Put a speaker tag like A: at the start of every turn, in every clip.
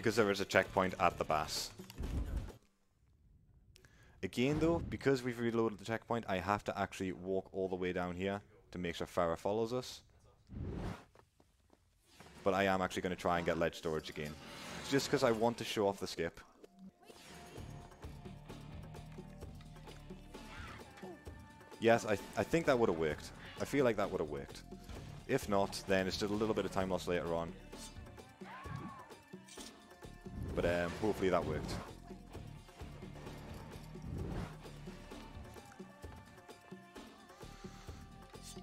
A: because there is a checkpoint at the base. Again though, because we've reloaded the checkpoint, I have to actually walk all the way down here to make sure Farah follows us. But I am actually going to try and get ledge storage again. It's just because I want to show off the skip. Yes, I think that would have worked. I feel like that would have worked. If not, then it's just a little bit of time lost later on. But hopefully that worked.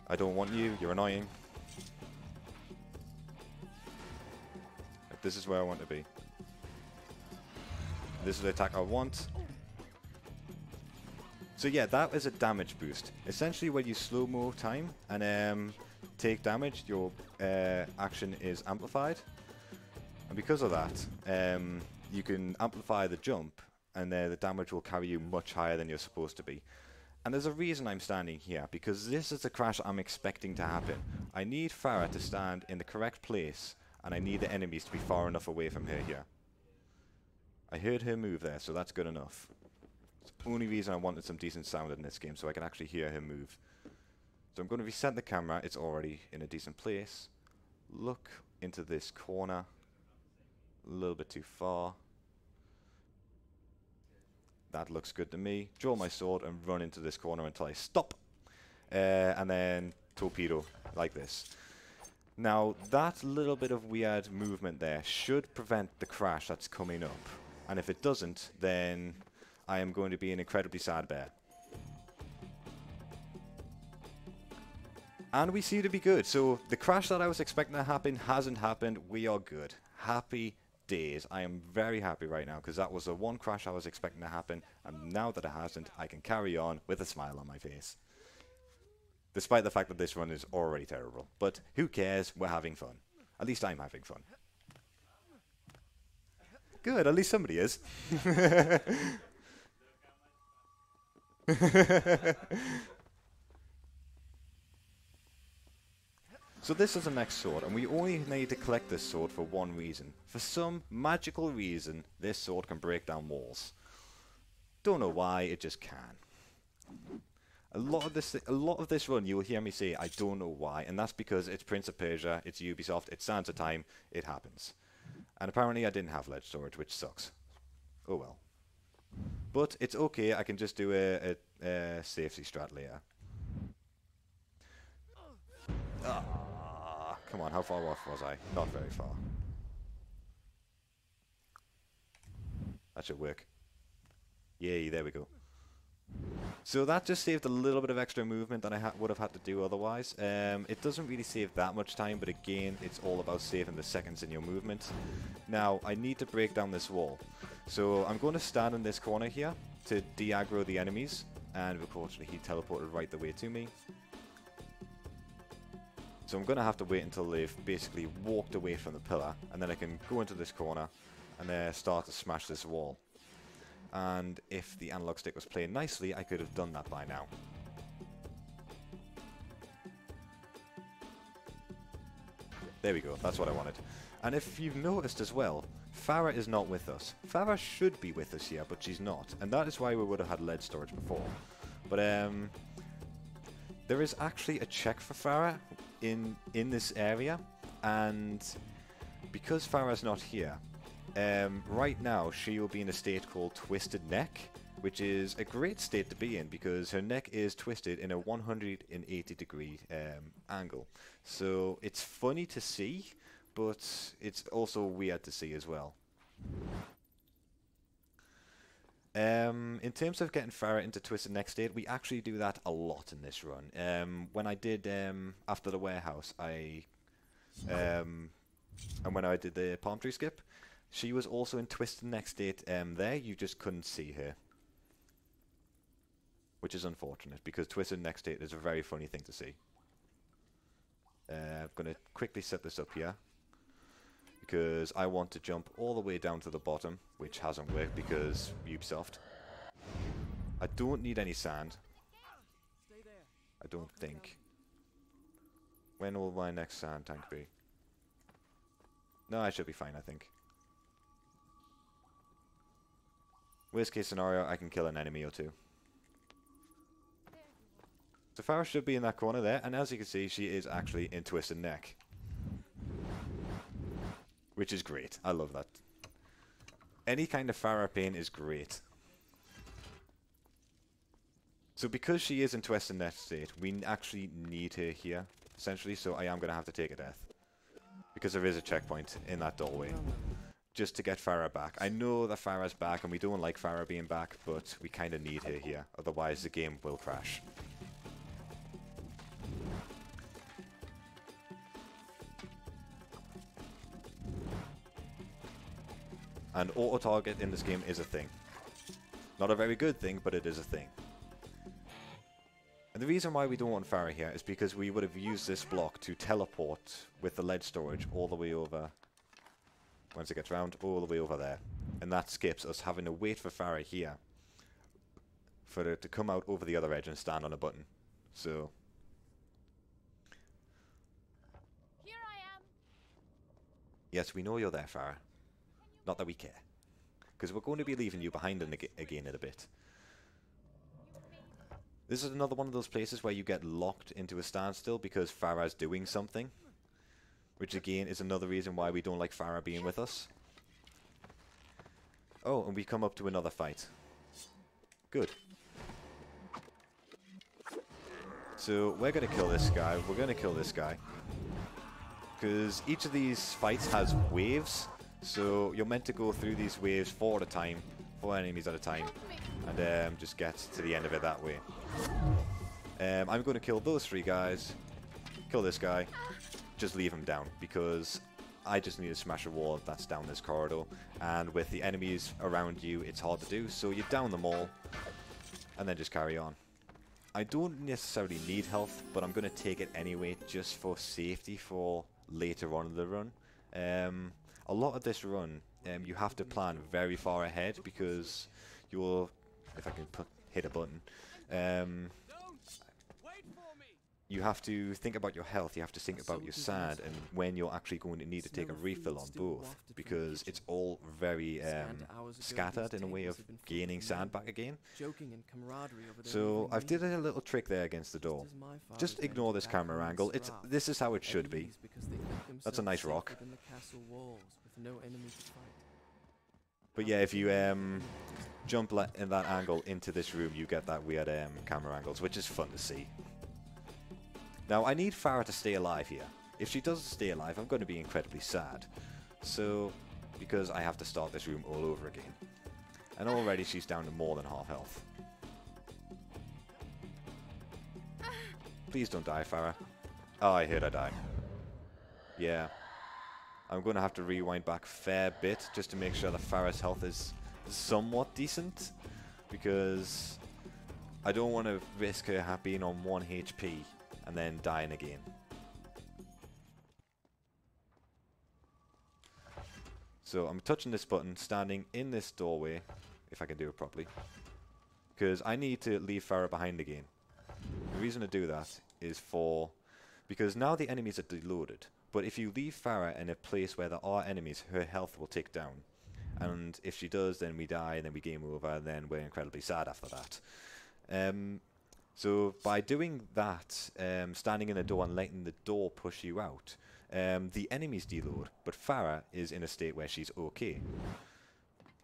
A: I don't want you, you're annoying. This is where I want to be. This is the attack I want. So yeah, that is a damage boost. Essentially when you slow-mo time and take damage, your action is amplified. And because of that, you can amplify the jump and the damage will carry you much higher than you're supposed to be. And there's a reason I'm standing here, because this is the crash I'm expecting to happen. I need Farah to stand in the correct place, and I need the enemies to be far enough away from her here. I heard her move there, so that's good enough. It's the only reason I wanted some decent sound in this game, so I can actually hear her move. So I'm going to reset the camera, it's already in a decent place. Look into this corner. A little bit too far. That looks good to me. Draw my sword and run into this corner until I stop. And then torpedo, like this. Now, that little bit of weird movement there should prevent the crash that's coming up. And if it doesn't, then I am going to be an incredibly sad bear. And we seem to be good. So, the crash that I was expecting to happen hasn't happened. We are good. Happy days. I am very happy right now because that was the one crash I was expecting to happen, and now that it hasn't, I can carry on with a smile on my face. Despite the fact that this run is already terrible. But who cares? We're having fun. At least I'm having fun. Good, at least somebody is. So this is the next sword, and we only need to collect this sword for one reason. For some magical reason, this sword can break down walls. Don't know why, it just can. A lot of this run, you will hear me say, I don't know why, and that's because it's Prince of Persia, it's Ubisoft, it's Sands of Time, it happens. And apparently I didn't have ledge storage, which sucks. Oh well. But it's okay, I can just do a safety strat later. Come on, how far off was I? Not very far. That should work. Yay, there we go. So that just saved a little bit of extra movement that I would have had to do otherwise. It doesn't really save that much time, but again, it's all about saving the seconds in your movement. Now, I need to break down this wall. So I'm going to stand in this corner here to de-aggro the enemies. And unfortunately, he teleported right the way to me. So I'm going to have to wait until they've basically walked away from the pillar, and then I can go into this corner and start to smash this wall. And if the analog stick was playing nicely, I could have done that by now. There we go, that's what I wanted. And if you've noticed as well, Farah is not with us. Farah should be with us here, but she's not. And that is why we would have had lead storage before. But there is actually a check for Farah in this area, and because Farah's not here, right now she will be in a state called Twisted Neck, which is a great state to be in because her neck is twisted in a 180 degree angle. So it's funny to see, but it's also weird to see as well. In terms of getting Farah into Twisted Neck state, we actually do that a lot in this run. When I did after the warehouse, and when I did the palm tree skip, she was also in Twisted Neck state there, you just couldn't see her. Which is unfortunate, because Twisted Neck state is a very funny thing to see. I'm going to quickly set this up here, because I want to jump all the way down to the bottom, which hasn't worked because Ubisoft. I don't need any sand. I don't think. When will my next sand tank be? No, I should be fine, I think. Worst case scenario, I can kill an enemy or two. So Farah should be in that corner there, and as you can see, she is actually in Twisted Neck. Which is great. I love that. Any kind of Farah pain is great. So because she is in Twisted Neck state, we actually need her here, essentially, so I am going to have to take a death. Because there is a checkpoint in that doorway. Just to get Farah back. I know that Farah's back, and we don't like Farah being back, but we kind of need her here. Otherwise, the game will crash. And auto-target in this game is a thing. Not a very good thing, but it is a thing. And the reason why we don't want Farah here is because we would have used this block to teleport with the lead storage all the way over, once it gets round, all the way over there. And that skips us having to wait for Farah here for it to come out over the other edge and stand on a button. So...
B: Here I am.
A: Yes, we know you're there, Farah. Not that we care. Because we're going to be leaving you behind again in a bit. This is another one of those places where you get locked into a standstill because Farah's doing something. Which again is another reason why we don't like Farah being with us. Oh, and we come up to another fight. Good. So we're going to kill this guy. We're going to kill this guy. Because each of these fights has waves. So you're meant to go through these waves 4 at a time, 4 enemies at a time, and just get to the end of it that way. I'm going to kill those 3 guys, kill this guy, just leave him down, because I just need to smash a wall that's down this corridor, and with the enemies around you, it's hard to do, so you down them all, and then just carry on. I don't necessarily need health, but I'm going to take it anyway, just for safety for later on in the run. A lot of this run, you have to plan very far ahead because you'll, if I can hit a button, you have to think about your health, you have to think about your sand, and when you're actually going to need to take a refill on both, because it's all very scattered in a way of gaining sand back again. So I've did a little trick there against the door. Just ignore this camera angle. This is how it should be. That's a nice rock. But yeah, if you jump in that angle into this room, you get that weird camera angles, which is fun to see. Now, I need Farah to stay alive here. If she doesn't stay alive, I'm going to be incredibly sad. So, because I have to start this room all over again. And already she's down to more than half health. Please don't die, Farah. Oh, I heard her die. Yeah. I'm going to have to rewind back a fair bit just to make sure that Farah's health is somewhat decent. Because I don't want to risk her being on 1 HP and then dying again. So I'm touching this button, standing in this doorway, if I can do it properly. Because I need to leave Farah behind again. The reason to do that is because now the enemies are deloaded. But if you leave Farah in a place where there are enemies, her health will tick down. And if she does, then we die, and then we game over, and then we're incredibly sad after that. So by doing that, standing in a door and letting the door push you out, the enemies deload, but Farah is in a state where she's okay.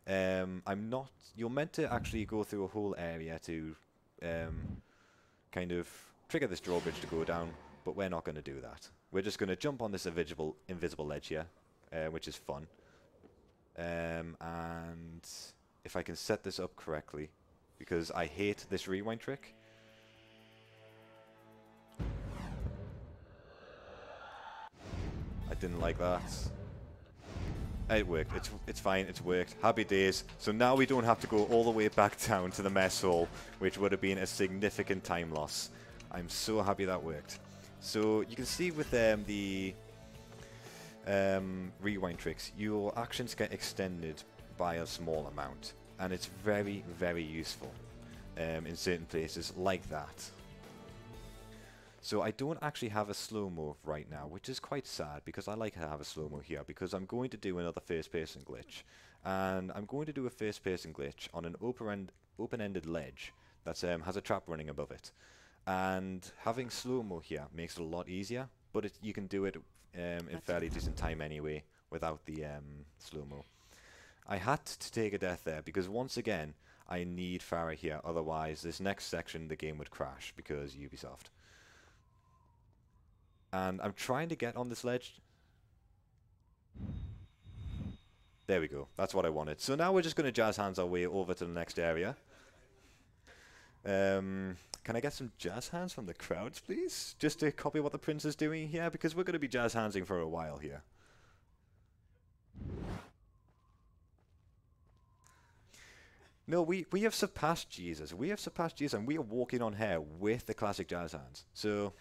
A: You're meant to actually go through a whole area to kind of trigger this drawbridge to go down, but we're not going to do that. We're just going to jump on this invisible ledge here, which is fun. And if I can set this up correctly, because I hate this rewind trick. I didn't like that. It worked. It's fine. It's worked. Happy days. So now we don't have to go all the way back down to the mess hall, which would have been a significant time loss. I'm so happy that worked. So you can see with the rewind tricks, your actions get extended by a small amount, and it's very, very useful in certain places like that. So I don't actually have a slow-mo right now, which is quite sad because I like to have a slow-mo here because I'm going to do another first-person glitch. And I'm going to do a first-person glitch on an open-ended ledge that has a trap running above it. And having slow-mo here makes it a lot easier, but you can do it in fairly decent time anyway without the slow-mo. I had to take a death there because once again I need Farah here, otherwise this next section the game would crash because Ubisoft. And I'm trying to get on this ledge. There we go, that's what I wanted. So now we're just going to jazz hands our way over to the next area. Can I get some jazz hands from the crowds, please? Just to copy what the prince is doing here, because we're going to be jazz handsing for a while here. No, we have surpassed Jesus. We have surpassed Jesus, and we are walking on air with the classic jazz hands. So,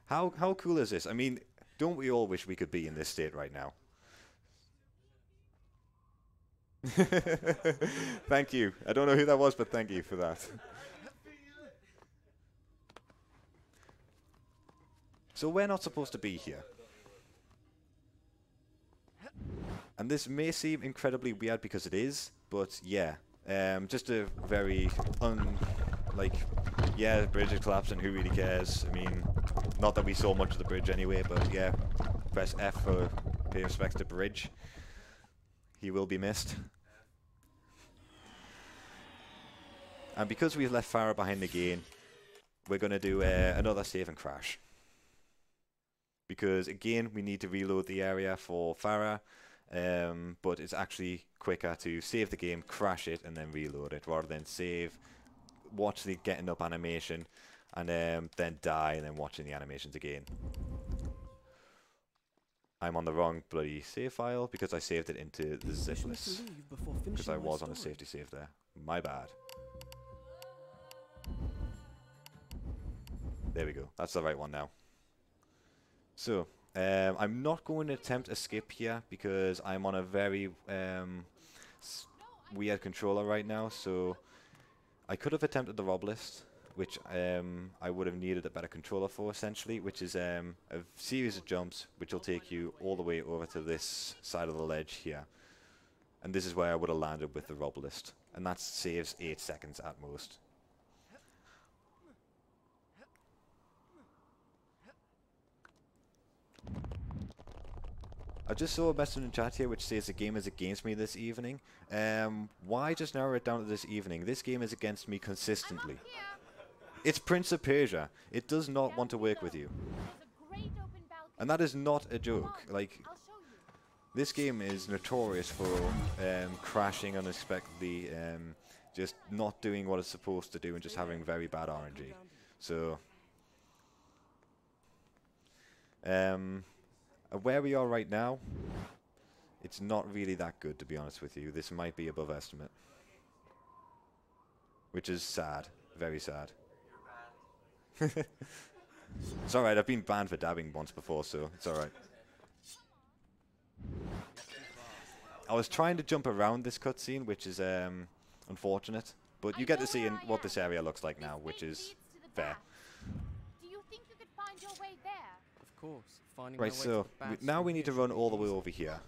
A: how cool is this? I mean, don't we all wish we could be in this state right now? Thank you. I don't know who that was, but thank you for that. So we're not supposed to be here. And this may seem incredibly weird because it is, but yeah. Just a very yeah, the bridge is collapsing, who really cares? I mean, not that we saw much of the bridge anyway, but yeah. Press F for pay respects to bridge. He will be missed. And because we've left Farah behind again, we're going to do another save and crash. Because again, we need to reload the area for Farah, but it's actually quicker to save the game, crash it, and then reload it, rather than save, watch the getting up animation, and then die, and then watching the animations again. I'm on the wrong bloody save file, because I saved it into the zipless. Because I was on a safety save there. My bad. There we go. That's the right one now. So, I'm not going to attempt a skip here because I'm on a very weird controller right now. So, I could have attempted the rob list, which I would have needed a better controller for, essentially, which is a series of jumps which will take you all the way over to this side of the ledge here. And this is where I would have landed with the rob list. And that saves 8 seconds at most. I just saw a message in the chat here which says the game is against me this evening. Why just narrow it down to this evening? This game is against me consistently. It's Prince of Persia. It does not want to work with you. And that is not a joke. Like, this game is notorious for crashing unexpectedly, just not doing what it's supposed to do and just having very bad RNG. So, where we are right now, it's not really that good, to be honest with you. This might be above estimate. Which is sad. Very sad. It's alright, I've been banned for dabbing once before, so it's alright. I was trying to jump around this cutscene, which is unfortunate. But you get to see what this area looks like now, which is fair.
B: Do you think you could find your way there?
C: Of course.
A: Right, so now we need to run all the way over here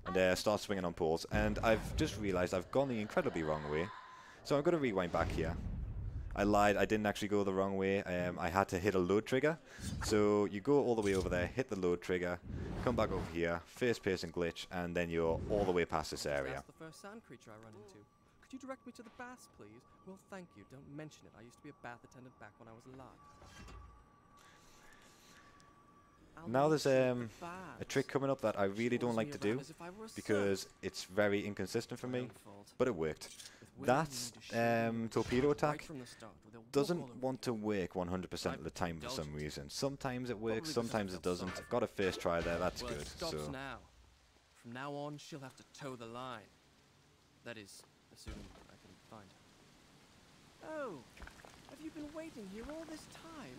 A: and start swinging on poles. And I've just realized I've gone the incredibly wrong way. So I'm going to rewind back here. I lied, I didn't actually go the wrong way. I had to hit a load trigger. So you go all the way over there, hit the load trigger, come back over here, first person glitch, and then you're all the way past this area.
C: That's the first sand creature I run into. Could you direct me to the baths, please? Well, thank you. Don't mention it. I used to be a bath attendant back when I was alive.
A: Now there's a trick coming up that I really don't like to do because it's very inconsistent for me, but it worked. That torpedo attack doesn't want to work 100% of the time for some reason. Sometimes it works, sometimes it doesn't. I've got a first try there, that's good. So
C: now. From now on, she'll have to toe the line. That is, assuming I can find her. Oh, have you been waiting here all this time?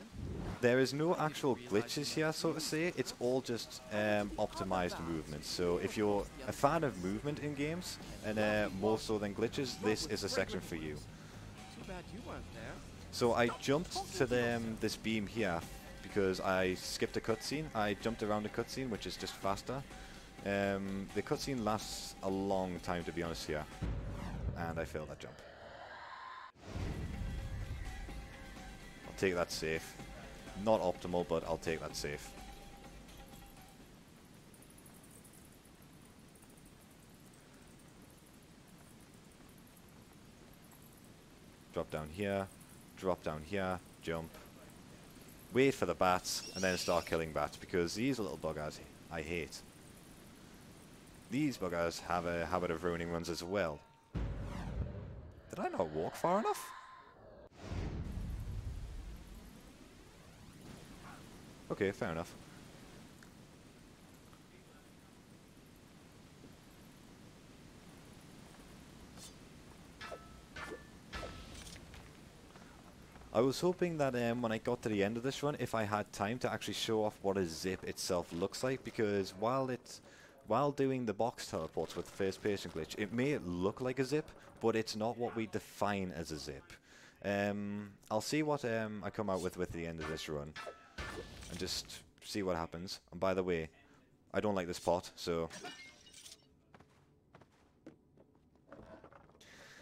A: there is no actual glitches here, so to say. It's all just optimized movements. So if you're a fan of movement in games, and more so than glitches, this is a section for you.
C: Too bad you weren't there.
A: So I jumped to this beam here because I skipped a cutscene. I jumped around a cutscene, which is just faster. The cutscene lasts a long time, to be honest here, and I failed that jump. I'll take that safe. Not optimal, but I'll take that safe. Drop down here, drop down here, jump. Wait for the bats, and then start killing bats, because these little buggers I hate. These buggers have a habit of ruining runs as well. Did I not walk far enough? Okay, fair enough. I was hoping that when I got to the end of this run, if I had time to actually show off what a zip itself looks like, because while doing the box teleports with the first person glitch, it may look like a zip, but it's not what we define as a zip. I'll see what I come out with the end of this run, and just see what happens. And by the way, I don't like this pot, so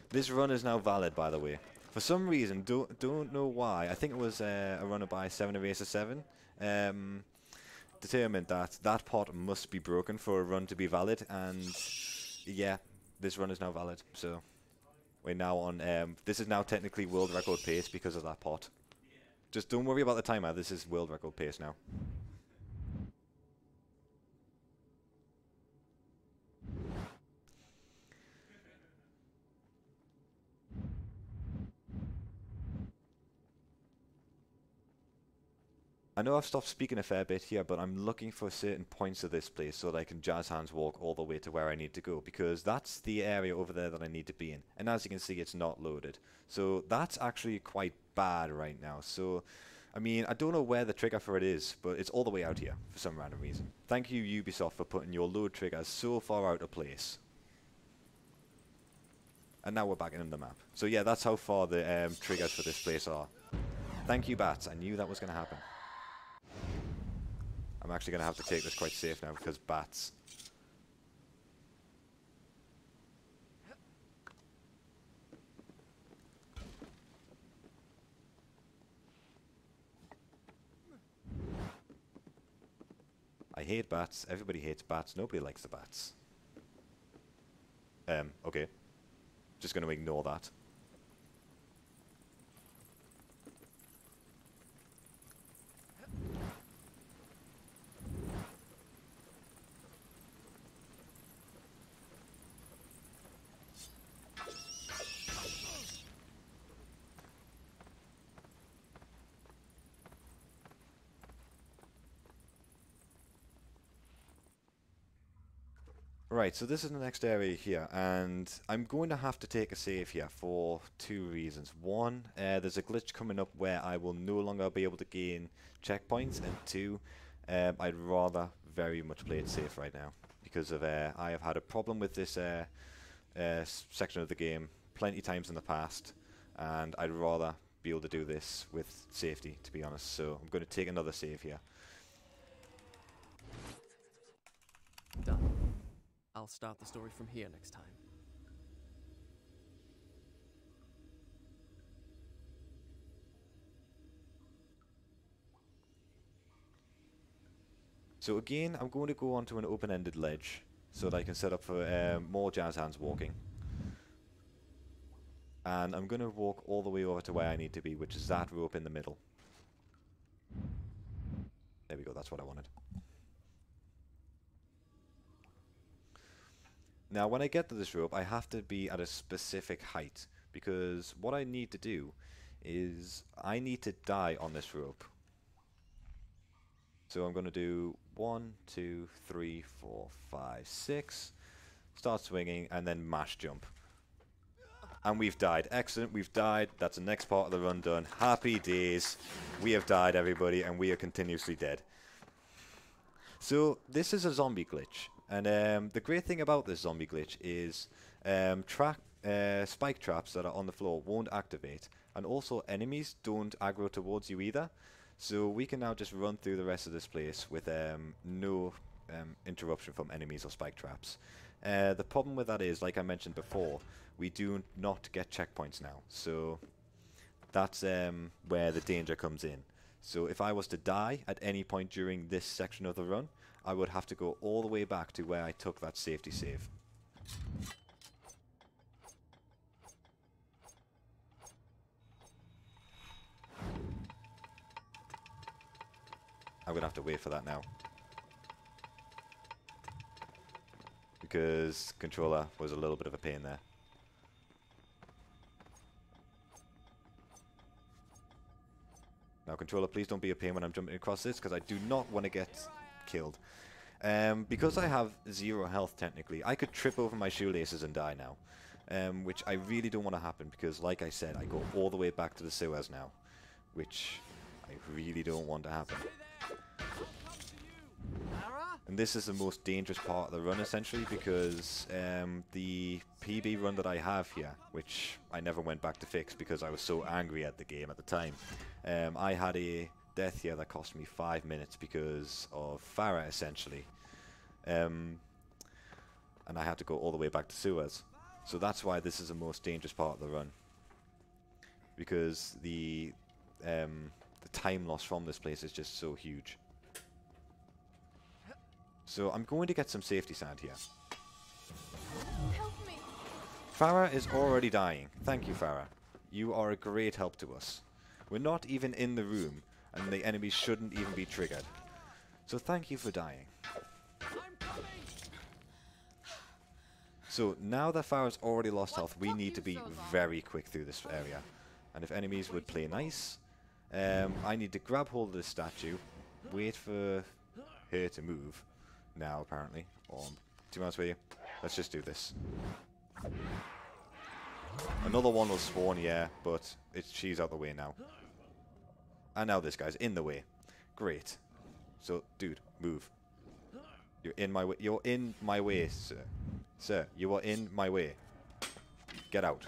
A: this run is now valid, by the way. For some reason, don't know why, I think it was a runner by 7 Eraser 7, determined that that pot must be broken for a run to be valid, and yeah, this run is now valid, so we're now on, this is now technically world record pace because of that pot. Just don't worry about the timer, this is world record pace now. I know I've stopped speaking a fair bit here, but I'm looking for certain points of this place so that I can jazz hands walk all the way to where I need to go, because that's the area over there that I need to be in. And as you can see, it's not loaded. So that's actually quite bad right now. So, I mean, I don't know where the trigger for it is, but it's all the way out here for some random reason. Thank you, Ubisoft, for putting your load triggers so far out of place. And now we're back in the map. So yeah, that's how far the triggers for this place are. Thank you, bats. I knew that was going to happen. I'm actually going to have to take this quite safe now because bats. I hate bats. Everybody hates bats. Nobody likes the bats. Okay. Just going to ignore that. Right, so this is the next area here, and I'm going to have to take a save here for two reasons. One, there's a glitch coming up where I will no longer be able to gain checkpoints, and two, I'd rather very much play it safe right now, because of I have had a problem with this section of the game plenty times in the past, and I'd rather be able to do this with safety, to be honest, so I'm going to take another save here.
C: Done. I'll start the story from here next time.
A: So again, I'm going to go onto an open-ended ledge so that I can set up for more jazz hands walking. And I'm going to walk all the way over to where I need to be, which is that rope in the middle. There we go, that's what I wanted. Now, when I get to this rope, I have to be at a specific height, because what I need to do is I need to die on this rope. So I'm going to do 1, 2, 3, 4, 5, 6, start swinging, and then mash jump. And we've died. Excellent, we've died. That's the next part of the run done. Happy days. We have died, everybody, and we are continuously dead. So this is a zombie glitch. And the great thing about this zombie glitch is spike traps that are on the floor won't activate, and also enemies don't aggro towards you either. So we can now just run through the rest of this place with no interruption from enemies or spike traps. The problem with that is, like I mentioned before, we do not get checkpoints now. So that's where the danger comes in. So if I was to die at any point during this section of the run, I would have to go all the way back to where I took that safety save. I'm going to have to wait for that now. Because controller was a little bit of a pain there. Now controller, please don't be a pain when I'm jumping across this, because I do not want to get killed. Because I have 0 health technically, I could trip over my shoelaces and die now. Which I really don't want to happen, because like I said, I go all the way back to the sewers now. Which I really don't want to happen. And this is the most dangerous part of the run, essentially, because the PB run that I have here, which I never went back to fix because I was so angry at the game at the time, I had a death here that cost me 5 minutes because of Farah, essentially. And I had to go all the way back to sewers. So that's why this is the most dangerous part of the run. Because the time loss from this place is just so huge. So I'm going to get some safety sand here.
B: Help me.
A: Farah is already dying. Thank you, Farah. You are a great help to us. We're not even in the room, and the enemies shouldn't even be triggered. So thank you for dying. So now that Farah's already lost health, we need to be very quick through this area. And if enemies would play nice, I need to grab hold of this statue, wait for her to move. Now, apparently. Or, to be honest with you, let's just do this. Another one will spawn, yeah, but she's out the way now. And now this guy's in the way. Great. So, dude, move. You're in my way. You're in my way, sir. Sir, you are in my way. Get out.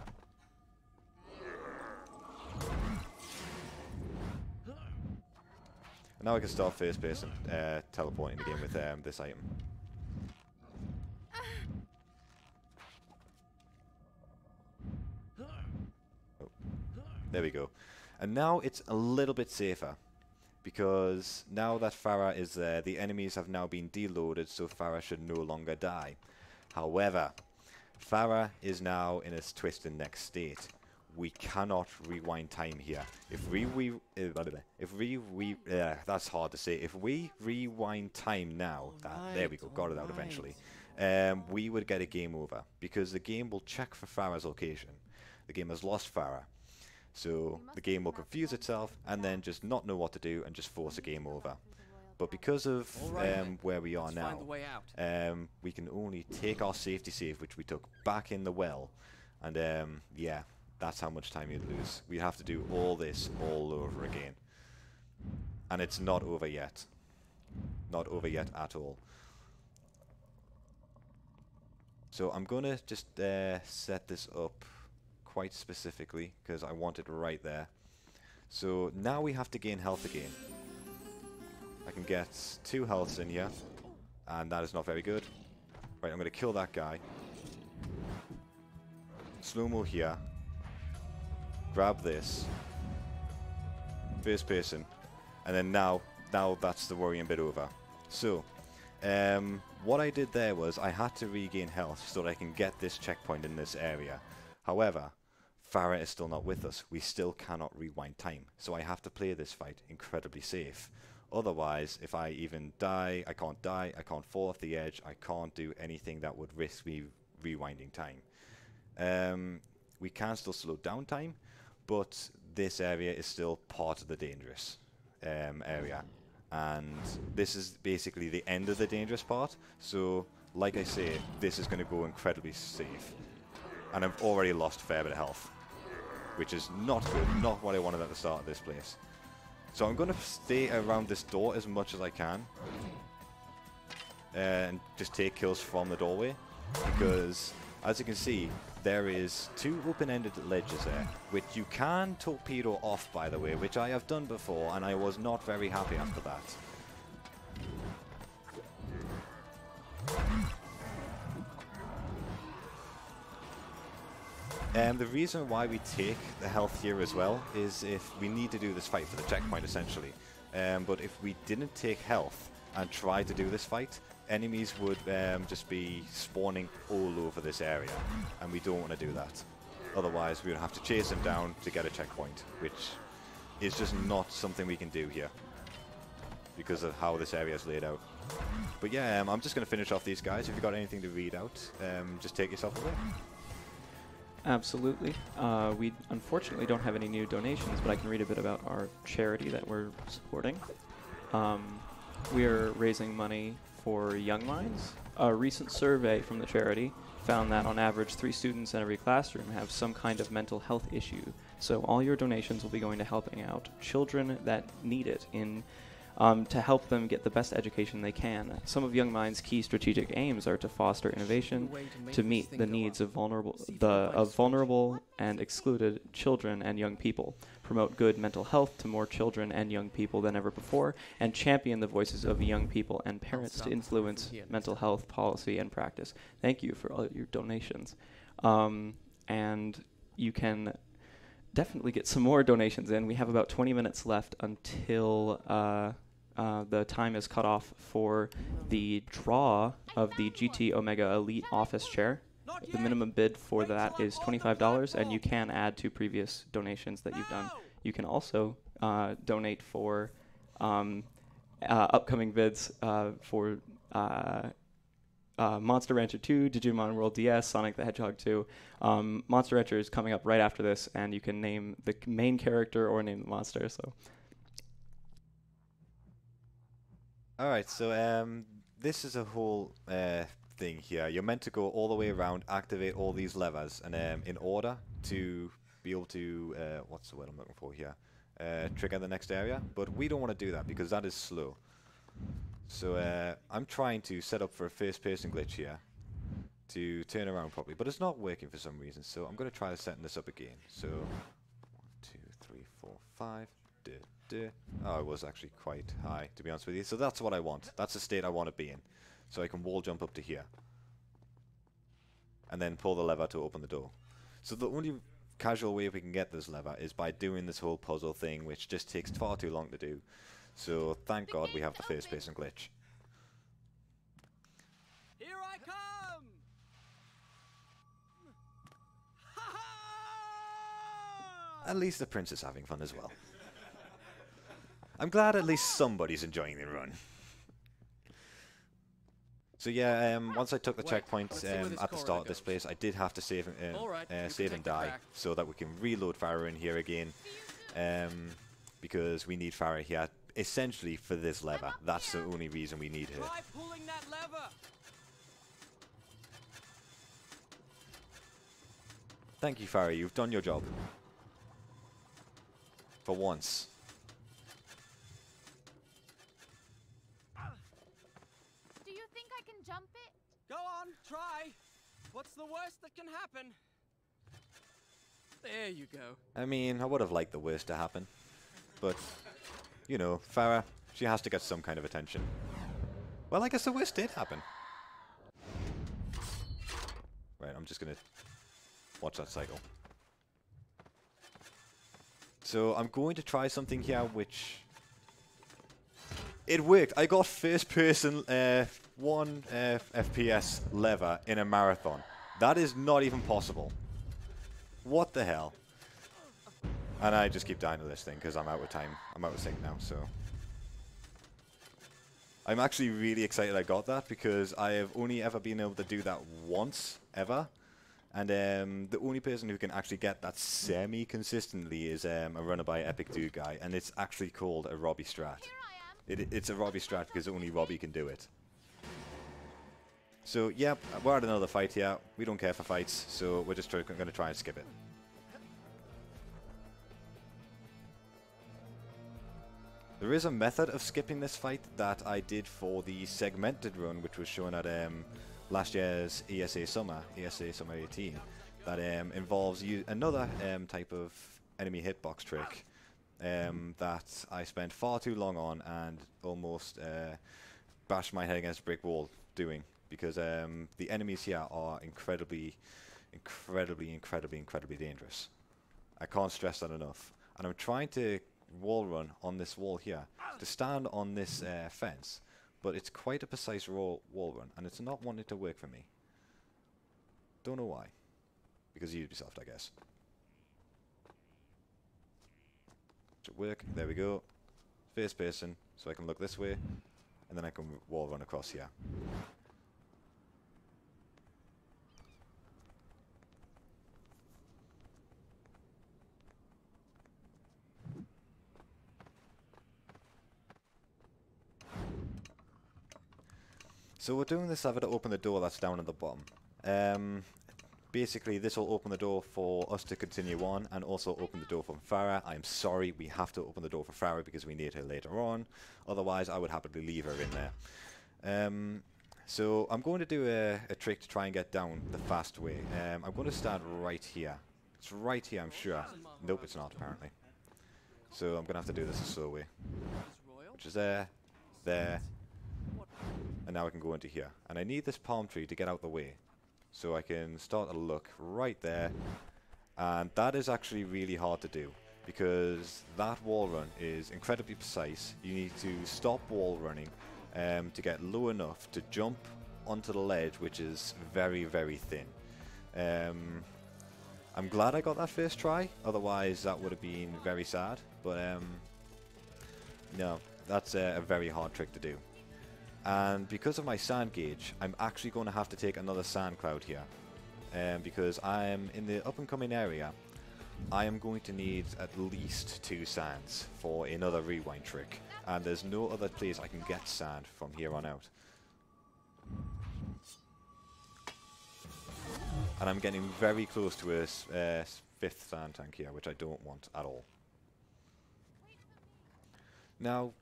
A: Now I can start first person teleporting again with this item. Oh. There we go. And now it's a little bit safer. Because now that Farah is there, the enemies have now been deloaded, so Farah should no longer die. However, Farah is now in its twisted next state. We cannot rewind time here. That's hard to say. If we rewind time now, there we go, got it out eventually. We would get a game over because the game will check for Farah's location. The game has lost Farah, so the game will confuse itself and then just not know what to do and just force a game over. But because of where we are now, we can only take our safety save, which we took back in the well, and yeah. That's how much time you'd lose. We have to do all this all over again. And it's not over yet. Not over yet at all. So I'm going to just set this up quite specifically because I want it right there. So now we have to gain health again. I can get 2 healths in here. And that is not very good. Right, I'm going to kill that guy. Slow-mo here. Grab this. First person. And then now that's the worrying bit over. So, what I did there was I had to regain health so that I can get this checkpoint in this area. However, Farah is still not with us. We still cannot rewind time. So I have to play this fight incredibly safe. Otherwise, if I even die, I can't fall off the edge, I can't do anything that would risk me rewinding time. We can still slow down time, but this area is still part of the dangerous area. And this is basically the end of the dangerous part. So, like I say, this is going to go incredibly safe. And I've already lost a fair bit of health, which is not good, not what I wanted at the start of this place. So I'm going to stay around this door as much as I can. And just take kills from the doorway. Because as you can see, there is 2 open-ended ledges there, which you can torpedo off, by the way, which I have done before, and I was not very happy after that. The reason why we take the health here as well is if we need to do this fight for the checkpoint, essentially. But if we didn't take health and try to do this fight, enemies would just be spawning all over this area, and we don't want to do that. Otherwise, we would have to chase them down to get a checkpoint, which is just not something we can do here because of how this area is laid out. But yeah, I'm just going to finish off these guys. If you've got anything to read out, just take yourself away.
D: Absolutely. We unfortunately don't have any new donations, but I can read a bit about our charity that we're supporting. We are raising money for Young Minds. A recent survey from the charity found that on average 3 students in every classroom have some kind of mental health issue. So all your donations will be going to helping out children that need it to help them get the best education they can. Some of Young Minds' key strategic aims are to foster innovation, to meet the needs of vulnerable and excluded children and young people, promote good mental health to more children and young people than ever before, and champion the voices of young people and parents to influence mental health policy and practice. Thank you for all your donations. And you can definitely get some more donations in. We have about 20 minutes left until the time is cut off for the draw of the GT Omega Elite Office Chair. The minimum bid for that is $25, and you can add to previous donations that you've done. You can also donate for upcoming bids for Monster Rancher 2, Digimon World DS, Sonic the Hedgehog 2. Monster Rancher is coming up right after this, and you can name the main character or name the monster. So.
A: Alright, so this is a whole thing here. You're meant to go all the way around, activate all these levers, and in order to be able to, what's the word I'm looking for here, trigger the next area. But we don't want to do that because that is slow. So I'm trying to set up for a first-person glitch here to turn around properly, but it's not working for some reason. So I'm going to try setting this up again. So 1, 2, 3, 4, 5. Oh, it was actually quite high, to be honest with you. So that's what I want. That's the state I want to be in. So I can wall jump up to here. And then pull the lever to open the door. So the only casual way we can get this lever is by doing this whole puzzle thing, which just takes far too long to do. So thank God we have the first-person glitch.
C: Here I come!
A: At least the prince is having fun as well. I'm glad at least somebody's enjoying the run. So yeah, once I took the checkpoint at the start of this place, I did have to save and die so that we can reload Farah in here again, because we need Farah here essentially for this lever. That's the only reason we need her.
C: Try pulling that lever.
A: Thank you, Farah. You've done your job. For once.
B: Do you think I can jump it?
C: Go on, try. What's the worst that can happen? There you go.
A: I mean, I would have liked the worst to happen. But, you know, Farah, she has to get some kind of attention. Well, I guess the worst did happen. Right, I'm just going to watch that cycle. So I'm going to try something here which... It worked. I got first person 1 FPS lever in a marathon. That is not even possible. What the hell? And I just keep dying to this thing because I'm out of time. I'm out of sync now, so... I'm actually really excited I got that because I have only ever been able to do that once, ever. And the only person who can actually get that semi-consistently is a runner by Epic Dude guy, and it's actually called a Robbie Strat. It's a Robbie Strat because only Robbie can do it. So, yep, we're at another fight here. We don't care for fights, so we're just going to try and skip it. There is a method of skipping this fight that I did for the segmented run, which was shown at last year's ESA Summer 18, that involves another type of enemy hitbox trick that I spent far too long on and almost bashed my head against a brick wall doing, because the enemies here are incredibly dangerous. I can't stress that enough. And I'm trying to wall run on this wall here, to stand on this fence, but it's quite a precise wall run, and it's not wanting to work for me. Don't know why. Because Ubisoft, I guess. Should work. There we go. First person, so I can look this way, and then I can wall run across here. So we're doing this over to open the door that's down at the bottom. Basically, this will open the door for us to continue on, and also open the door for Farah. I'm sorry, we have to open the door for Farah because we need her later on. Otherwise, I would happily leave her in there. So I'm going to do a trick to try and get down the fast way. I'm going to start right here. It's right here, I'm sure. Nope, it's not, apparently. So I'm going to have to do this a slow way. Which is there, and now I can go into here. And I need this palm tree to get out the way, so I can start to look right there. And that is actually really hard to do, because that wall run is incredibly precise. You need to stop wall running to get low enough to jump onto the ledge, which is very thin. I'm glad I got that first try, otherwise that would have been very sad. But no, that's a very hard trick to do. And because of my sand gauge, I'm actually going to have to take another sand cloud here. Because I am in the up and coming area, I am going to need at least 2 sands for another rewind trick. And there's no other place I can get sand from here on out. And I'm getting very close to a 5th sand tank here, which I don't want at all. Now,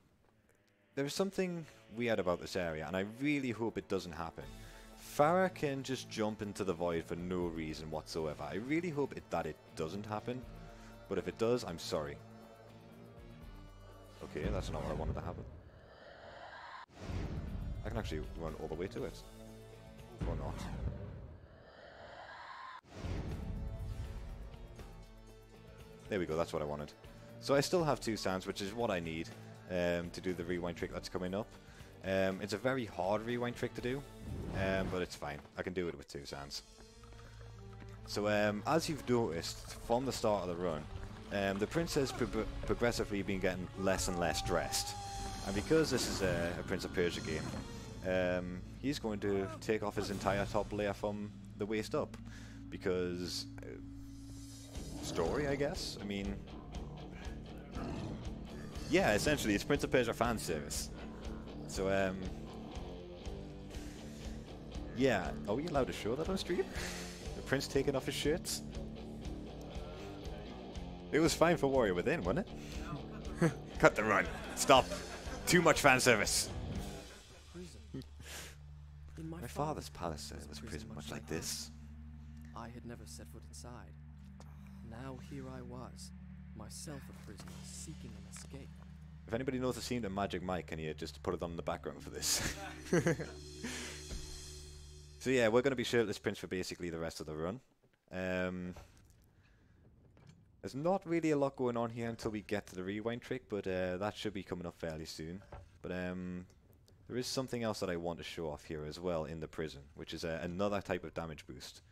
A: there is something weird about this area, and I really hope it doesn't happen. Farah can just jump into the void for no reason whatsoever. I really hope that it doesn't happen, but if it does, I'm sorry. Okay, that's not what I wanted to happen. I can actually run all the way to it. Or not. There we go, that's what I wanted. So I still have 2 sands, which is what I need to do the rewind trick that's coming up. It's a very hard rewind trick to do, but it's fine. I can do it with 2 sands. So as you've noticed from the start of the run, the prince has progressively been getting less and less dressed. And because this is a Prince of Persia game, he's going to take off his entire top layer from the waist up. Because story, I guess? I mean, yeah, essentially it's Prince of Persia fan service. So yeah, are we allowed to show that on stream? The prince taking off his shirts? It was fine for Warrior Within, wasn't it? Cut the run. Stop. Too much fan service. My father's palace was prison much like this.
C: I had never set foot inside. Now here I was, myself a prisoner, seeking an escape.
A: If anybody knows the scene to Magic Mike, can you just put it on the background for this? So yeah, we're going to be shirtless prince for basically the rest of the run. There's not really a lot going on here until we get to the rewind trick, but that should be coming up fairly soon. But there is something else that I want to show off here as well in the prison, which is another type of damage boost.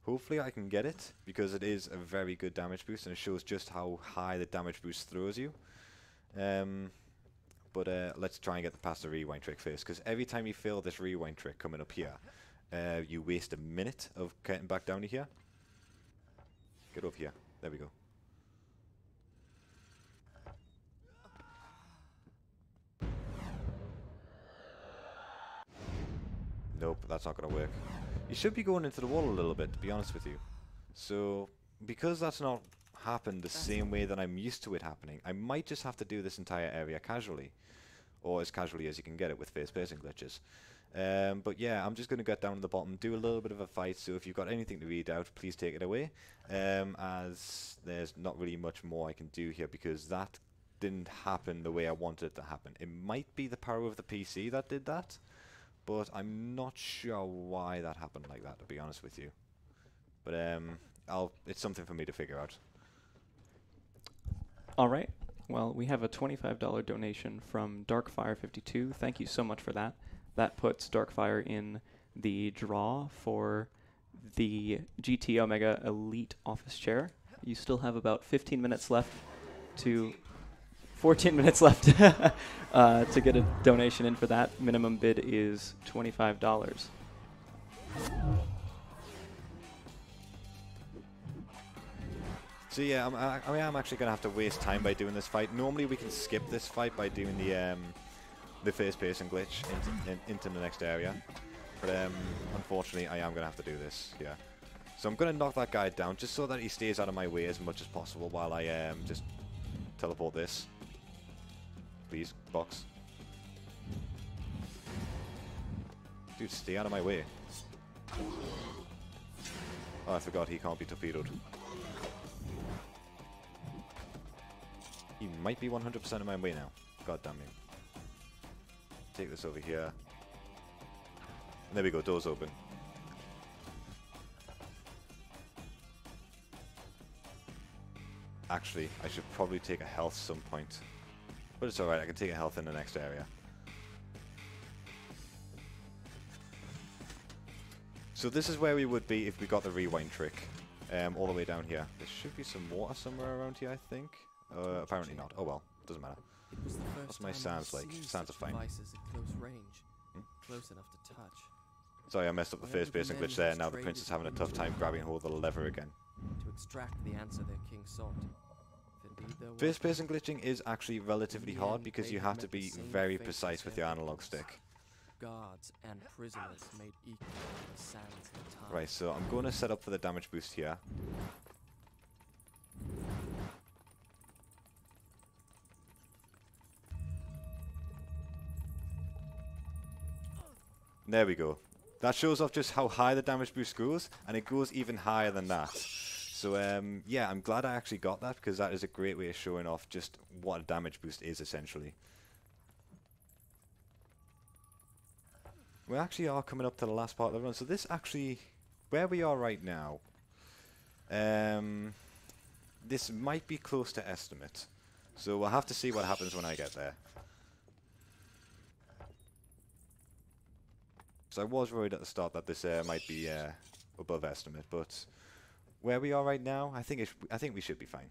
A: Hopefully I can get it, because it is a very good damage boost, and it shows just how high the damage boost throws you. But let's try and get past the rewind trick first, because every time you fail this rewind trick coming up here, you waste a minute of getting back down to here. Get over here. There we go. Nope, that's not going to work. You should be going into the wall a little bit, to be honest with you. So, because that's not happened the same way that I'm used to it happening, I might just have to do this entire area casually. Or as casually as you can get it with first-person glitches. But yeah, I'm just going to get down to the bottom, do a little bit of a fight, so if you've got anything to read out, please take it away, as there's not really much more I can do here, because that didn't happen the way I wanted it to happen. It might be the power of the PC that did that, but I'm not sure why that happened like that, to be honest with you. But it's something for me to figure out.
D: All right. Well, we have a $25 donation from Darkfire52. Thank you so much for that. That puts Darkfire in the draw for the GT Omega Elite office chair. You still have about 15 minutes left to 14 minutes left to get a donation in for that. Minimum bid is $25.
A: So yeah, I'm actually going to have to waste time by doing this fight. Normally we can skip this fight by doing the first person glitch into the next area. But unfortunately I am going to have to do this, yeah. So I'm going to knock that guy down just so that he stays out of my way as much as possible while I just teleport this. Please, box. Dude, stay out of my way. Oh, I forgot he can't be torpedoed. He might be 100% in my way now. God damn it. Take this over here. There we go, doors open. Actually, I should probably take a health some point. But it's alright, I can take a health in the next area. So this is where we would be if we got the rewind trick. All the way down here. There should be some water somewhere around here, I think. Apparently not. Oh well, doesn't matter. What's my sounds like? Sounds are fine.
C: Close range, close enough to touch.
A: Sorry, I messed up the first person glitch there. Now the prince is having a tough time grabbing hold of the lever again.
C: To extract the answer their king sought.
A: First person glitching is actually relatively hard because you have to be very precise with your analog stick.
C: Guards and prisoners made equal in the sands of time.
A: Right, so I'm going to set up for the damage boost here. There we go. That shows off just how high the damage boost goes, and it goes even higher than that. So yeah, I'm glad I actually got that, because that is a great way of showing off just what a damage boost is, essentially. We actually are coming up to the last part of the run, so this actually, where we are right now, this might be close to estimate. So we'll have to see what happens when I get there. So I was worried at the start that this might be above estimate, but where we are right now, I think we should be fine.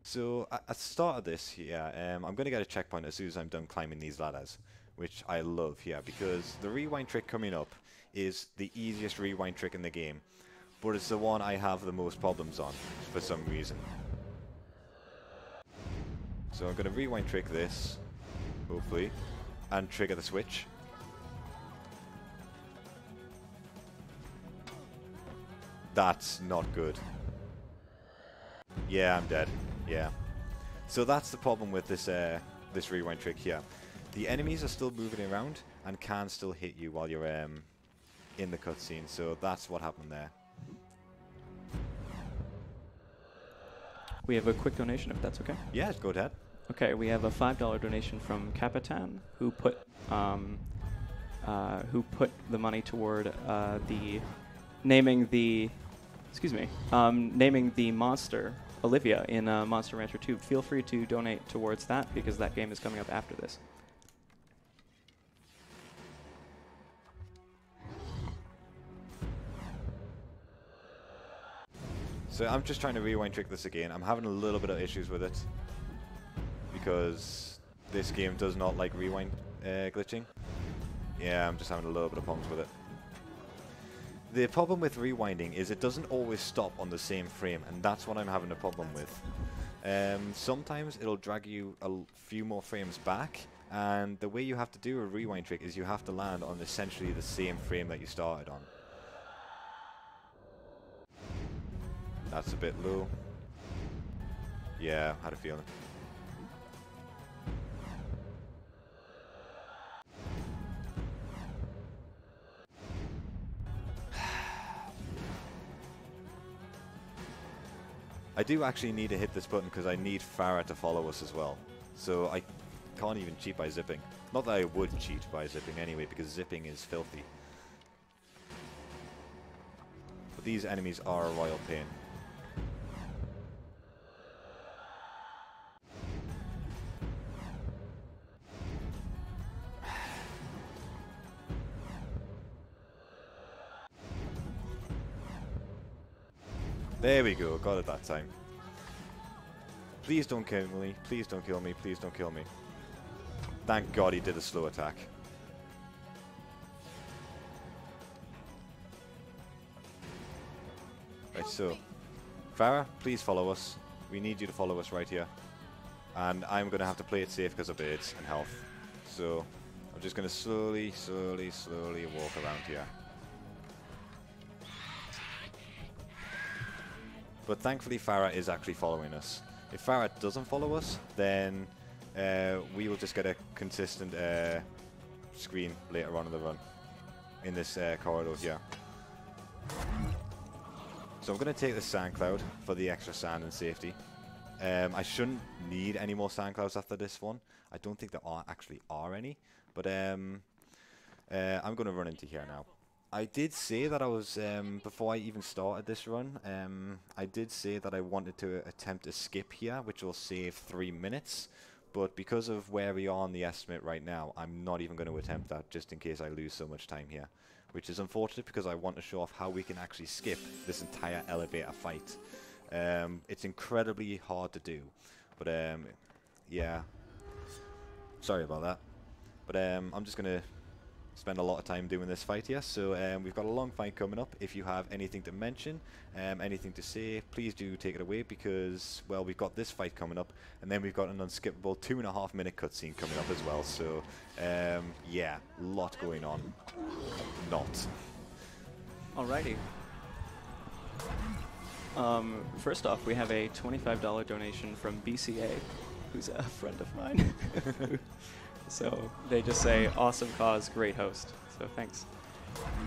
A: So at the start of this here, I'm going to get a checkpoint as soon as I'm done climbing these ladders, which I love here, because the rewind trick coming up is the easiest rewind trick in the game, but it's the one I have the most problems on for some reason. So I'm going to rewind trick this, hopefully, and trigger the switch. That's not good. Yeah, I'm dead. Yeah. So that's the problem with this this rewind trick here. The enemies are still moving around and can still hit you while you're in the cutscene. So that's what happened there.
D: We have a quick donation, if that's okay.
A: Yeah, go ahead.
D: Okay, we have a $5 donation from Capitan, who put the money toward naming the monster Olivia in Monster Rancher 2. Feel free to donate towards that, because that game is coming up after this.
A: So I'm just trying to rewind trick this again. I'm having a little bit of issues with it, because this game does not like rewind glitching. Yeah, I'm just having a little bit of problems with it. The problem with rewinding is it doesn't always stop on the same frame, and that's what I'm having a problem with. Sometimes it'll drag you a few more frames back, and the way you have to do a rewind trick is you have to land on essentially the same frame that you started on. That's a bit low. Yeah, had a feeling. I do actually need to hit this button because I need Farah to follow us as well. So I can't even cheat by zipping. Not that I would cheat by zipping anyway, because zipping is filthy. But these enemies are a royal pain. There we go, got it that time. Please don't kill me, please don't kill me, please don't kill me. Thank God he did a slow attack. Right, so Farah, please follow us. We need you to follow us right here. And I'm going to have to play it safe because of birds and health. So I'm just going to slowly walk around here. But thankfully Farah is actually following us. If Farah doesn't follow us, then we will just get a consistent screen later on in the run. In this corridor here. So I'm going to take the sand cloud for the extra sand and safety. I shouldn't need any more sand clouds after this one. I don't think there actually are any. But I'm going to run into here now. I did say that I was, before I even started this run, I did say that I wanted to attempt a skip here, which will save 3 minutes. But because of where we are on the estimate right now, I'm not even going to attempt that, just in case I lose so much time here. Which is unfortunate, because I want to show off how we can actually skip this entire elevator fight. It's incredibly hard to do. But, yeah. Sorry about that. But I'm just going to spend a lot of time doing this fight here. So we've got a long fight coming up. If you have anything to mention, anything to say, please do take it away, because, well, we've got this fight coming up, and then we've got an unskippable 2.5 minute cutscene coming up as well. So yeah, a lot going on. Not.
D: Alrighty. First off, we have a $25 donation from BCA, who's a friend of mine. So they just say, awesome cause, great host. So thanks.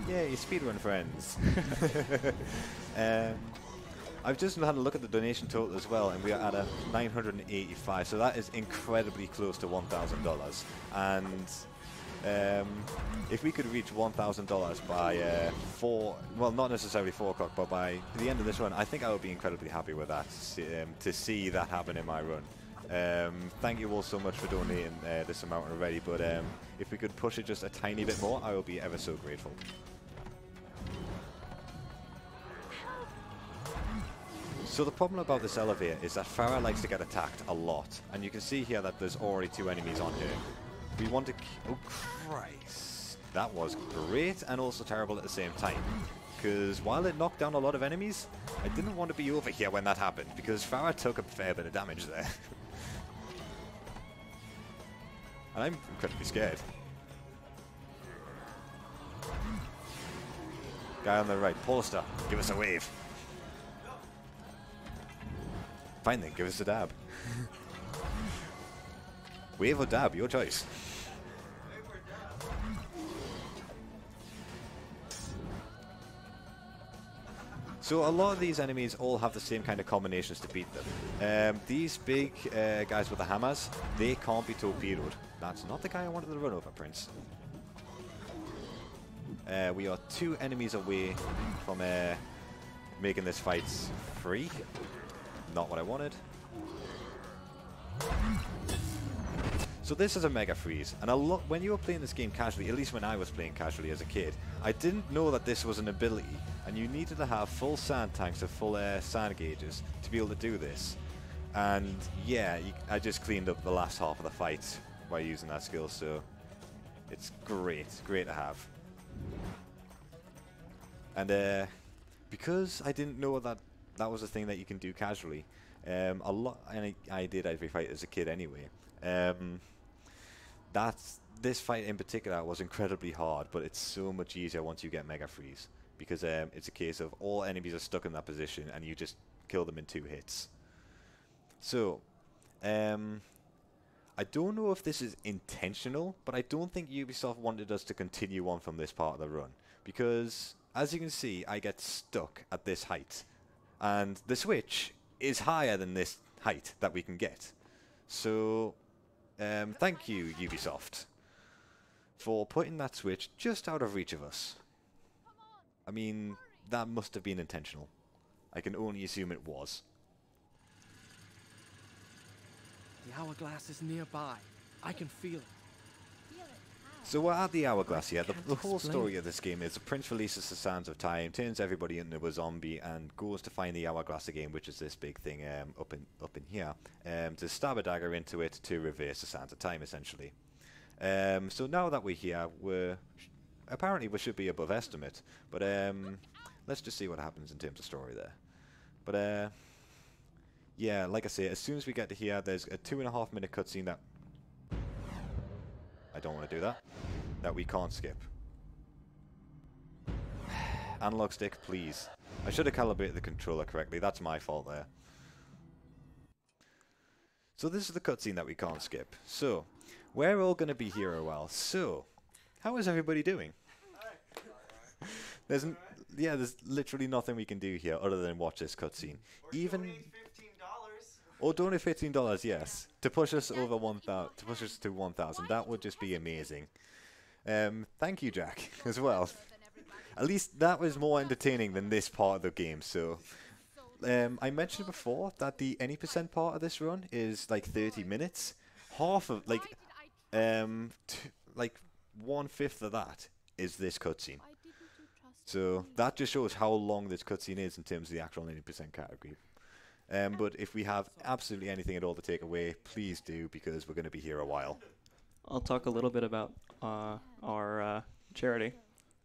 A: Yay, speedrun friends. I've just had a look at the donation total as well, and we are at a 985. So that is incredibly close to $1,000. And if we could reach $1,000 by well, not necessarily 4 o'clock, but by the end of this run, I think I would be incredibly happy with that, to see that happen in my run. Thank you all so much for donating this amount already, but if we could push it just a tiny bit more, I will be ever so grateful. So the problem about this elevator is that Farah likes to get attacked a lot, and you can see here that there's already 2 enemies on here. We want to... Oh Christ! That was great and also terrible at the same time. Because while it knocked down a lot of enemies, I didn't want to be over here when that happened, because Farah took a fair bit of damage there. And I'm incredibly scared. Guy on the right, Polster, give us a wave. Fine then, give us a dab. Wave or dab, your choice. So a lot of these enemies all have the same kind of combinations to beat them. These big guys with the hammers, they can't be torpedoed. That's not the guy I wanted to run over, Prince. We are 2 enemies away from making this fight free. Not what I wanted. So this is a Mega Freeze, and when you were playing this game casually, at least when I was playing casually as a kid, I didn't know that this was an ability, and you needed to have full sand tanks or full sand gauges to be able to do this. And yeah, I just cleaned up the last half of the fight by using that skill, so it's great to have. And because I didn't know that was a thing that you can do casually, and I did every fight as a kid anyway. This fight in particular was incredibly hard, but it's so much easier once you get Mega Freeze, because it's a case of all enemies are stuck in that position and you just kill them in 2 hits. So I don't know if this is intentional, but I don't think Ubisoft wanted us to continue on from this part of the run, because as you can see, I get stuck at this height, and the switch is higher than this height that we can get. So, thank you, Ubisoft, for putting that switch just out of reach of us. I mean, that must have been intentional. I can only assume it was.
C: The hourglass is nearby. I can feel it.
A: So we're at the hourglass here.
C: Can't
A: The whole
C: explain.
A: story of this game is the prince releases the sands of time, turns everybody into a zombie, and goes to find the hourglass again, which is this big thing up in here, to stab a dagger into it to reverse the sands of time, essentially. So now that we're here, apparently we should be above estimate, but let's just see what happens in terms of story there. But yeah, like I say, as soon as we get to here, there's a 2.5 minute cutscene that I don't want to do that we can't skip. Analog stick, please. I should have calibrated the controller correctly. That's my fault there. So this is the cutscene that we can't skip. So, we're all going to be here a while. So, how is everybody doing? There's literally nothing we can do here other than watch this cutscene. Even or donate $15, yes, to push us over 1,000, to push us to 1,000. That would just be amazing. Thank you, Jack, as well. At least that was more entertaining than this part of the game. So, I mentioned before that the any percent part of this run is like 30 minutes. Half of like 1/5 of that is this cutscene. So that just shows how long this cutscene is in terms of the actual 80% category. But if we have absolutely anything at all to take away, please do, because we're going to be here a while.
D: I'll talk a little bit about our charity.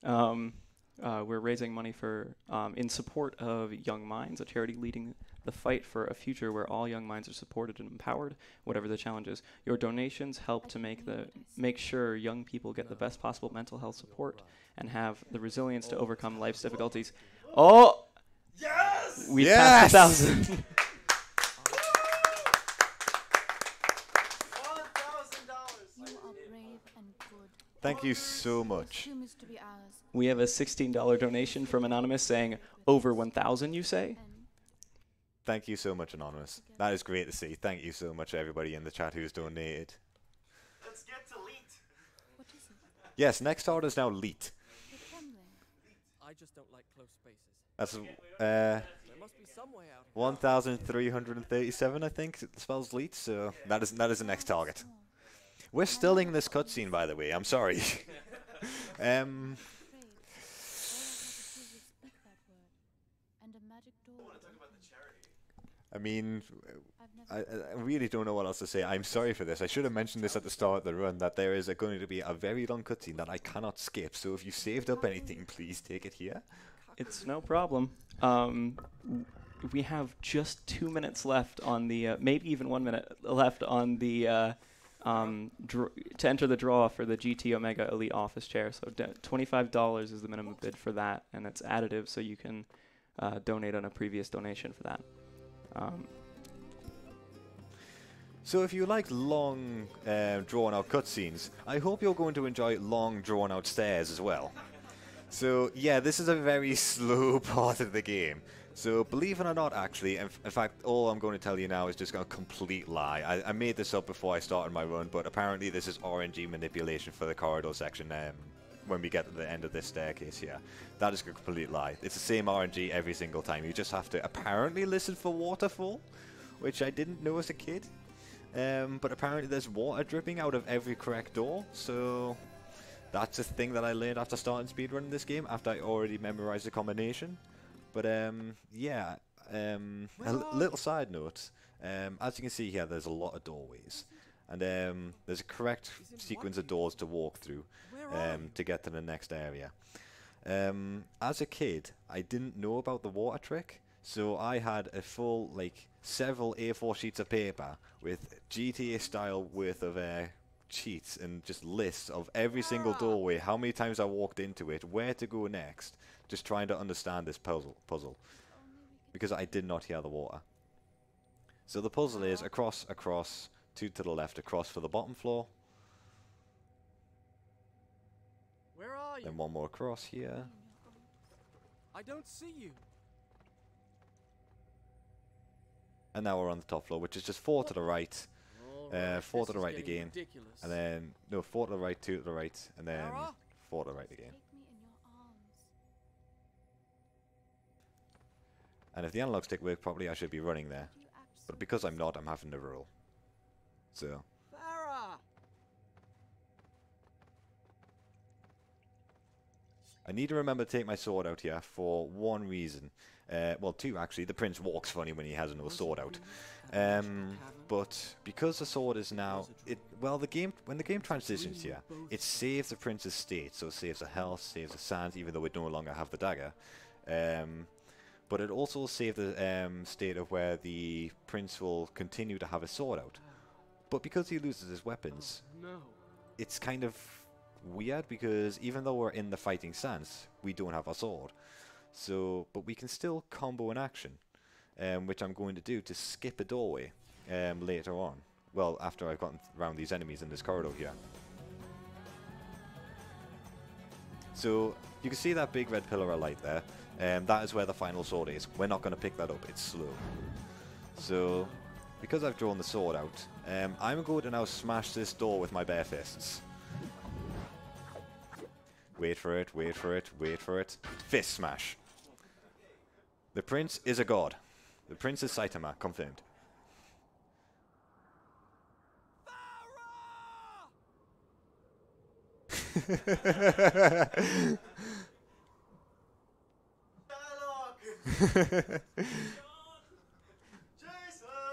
D: We're raising money for in support of Young Minds, a charity leading the fight for a future where all young minds are supported and empowered, whatever the challenge is. Your donations help to make sure young people get the best possible mental health support and have the resilience to overcome life's difficulties. Oh!
E: Yes!
D: We passed 1,000.
E: $1,000.
B: You are brave and good.
A: Thank you so much.
B: Assume is to be ours.
D: We have a $16 donation from Anonymous saying, over 1,000, you say?
B: And
A: Thank you so much, Anonymous. That is great to see. Thank you so much, everybody in the chat who's donated.
E: Let's get to Leet.
B: what is it?
A: Yes, next order is now Leet.
B: You're trembling.
C: I just don't like close spaces.
A: That's
C: There must be some way out.
A: 1,337, I think, it spells Leet, so that is the next target. We're still in this cutscene, by the way. I'm sorry.
B: Afraid. Speak that word. And a magic door.
A: I mean,
B: I've never
A: I really don't know what else to say. I'm sorry for this. I should have mentioned this at the start of the run, that there is going to be a very long cutscene that I cannot skip. So if you saved up anything, please take it here.
D: It's no problem. We have just 2 minutes left on the, maybe even 1 minute left on the, to enter the draw for the GT Omega Elite Office Chair. So $25 is the minimum bid for that, and it's additive, so you can donate on a previous donation for that.
A: So if you like long, drawn-out cutscenes, I hope you're going to enjoy long, drawn-out stairs as well. So yeah, this is a very slow part of the game. So believe it or not, actually, in fact, all I'm going to tell you now is just a complete lie. I made this up before I started my run, but apparently this is RNG manipulation for the corridor section when we get to the end of this staircase here. That is a complete lie. It's the same RNG every single time. You just have to apparently listen for waterfall, which I didn't know as a kid. But apparently there's water dripping out of every correct door, so that's a thing that I learned after starting speedrunning this game, after I already memorized the combination. But yeah, a little side note, as you can see here, there's a lot of doorways, and there's a correct sequence of doors to walk through to get to the next area. As a kid, I didn't know about the water trick, so I had a full, several A4 sheets of paper with GTA style worth of cheats and just lists of every single doorway, how many times I walked into it, where to go next, just trying to understand this puzzle, because I did not hear the water. So the puzzle is across, two to the left, across for the bottom floor,
C: Where are you?
A: then one more across here.
C: I don't see you.
A: And now we're on the top floor, which is just 4 to the right,
C: Alright,
A: 4 to
C: this
A: the
C: is
A: right
C: getting
A: again,
C: ridiculous.
A: and then, no, 4 to the right, 2 to the right, and then
C: Farah?
A: 4 to the right again.
B: Take me in your arms.
A: And if the analog stick worked properly, I should be running there.
B: You act so
A: But because I'm not, I'm having to roll. So,
C: Farah!
A: I need to remember to take my sword out here for one reason. Well, two actually. The prince walks funny when he has another sword out. But because the sword is now, when the game transitions here, it saves the prince's state, so it saves the health, saves the sands, even though we no longer have the dagger. But it also saves the state of where the prince will continue to have his sword out. But because he loses his weapons,
C: No.
A: it's kind of weird because even though we're in the fighting stance, we don't have our sword. So, but we can still combo in action, which I'm going to do to skip a doorway later on. Well, after I've gotten around these enemies in this corridor here. So, you can see that big red pillar of light there. That is where the final sword is. We're not going to pick that up, it's slow. So, because I've drawn the sword out, I'm going to now smash this door with my bare fists. Wait for it, wait for it, wait for it. Fist smash. The prince is a god. The prince is Saitama, confirmed.
E: Dialogue! Jason!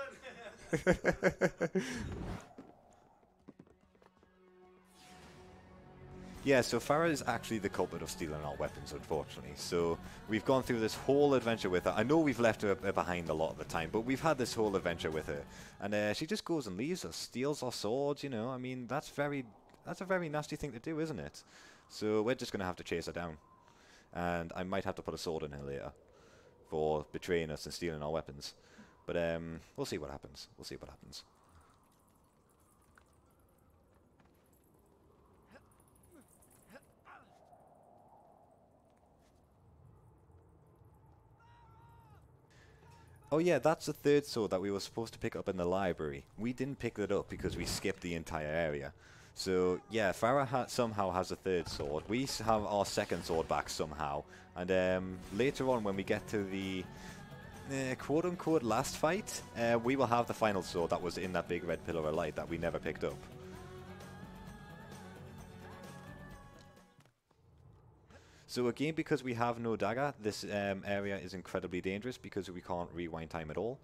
A: Yeah, so Farah is actually the culprit of stealing our weapons, unfortunately. So we've gone through this whole adventure with her. I know we've left her behind a lot of the time, but we've had this whole adventure with her. And she just goes and leaves us, steals our swords, you know. I mean, that's a very nasty thing to do, isn't it? So we're just going to have to chase her down. And I might have to put a sword in her later for betraying us and stealing our weapons. But we'll see what happens. We'll see what happens. Oh yeah, that's the third sword that we were supposed to pick up in the library. We didn't pick it up because we skipped the entire area. So yeah, Farah somehow has a third sword. We have our second sword back somehow. And later on when we get to the quote-unquote last fight, we will have the final sword that was in that big red pillar of light that we never picked up. So again, because we have no dagger, this area is incredibly dangerous because we can't rewind time at all.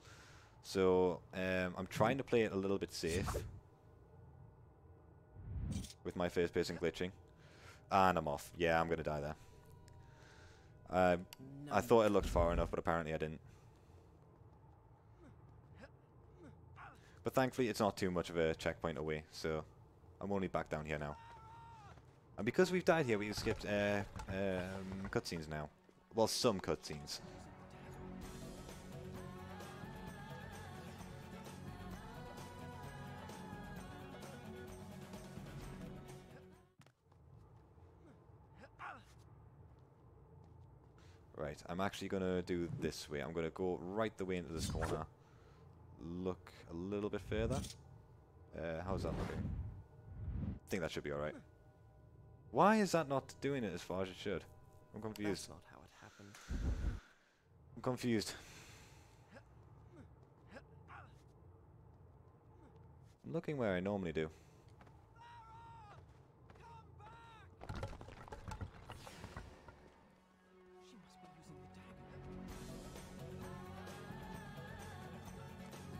A: So I'm trying to play it a little bit safe with my first person glitching. And I'm off. Yeah, I'm going to die there. I thought it looked far enough, but apparently I didn't. But thankfully it's not too much of a checkpoint away, so I'm only back down here now. And because we've died here, we've skipped cutscenes now. Well, some cutscenes. Right, I'm actually going to do this way. I'm going to go right the way into this corner. Look a little bit further. How's that looking? I think that should be alright. Why is that not doing it as far as it should? I'm confused.
C: That's not how it happened.
A: I'm confused. I'm looking where I normally do.
C: She must be using the dagger.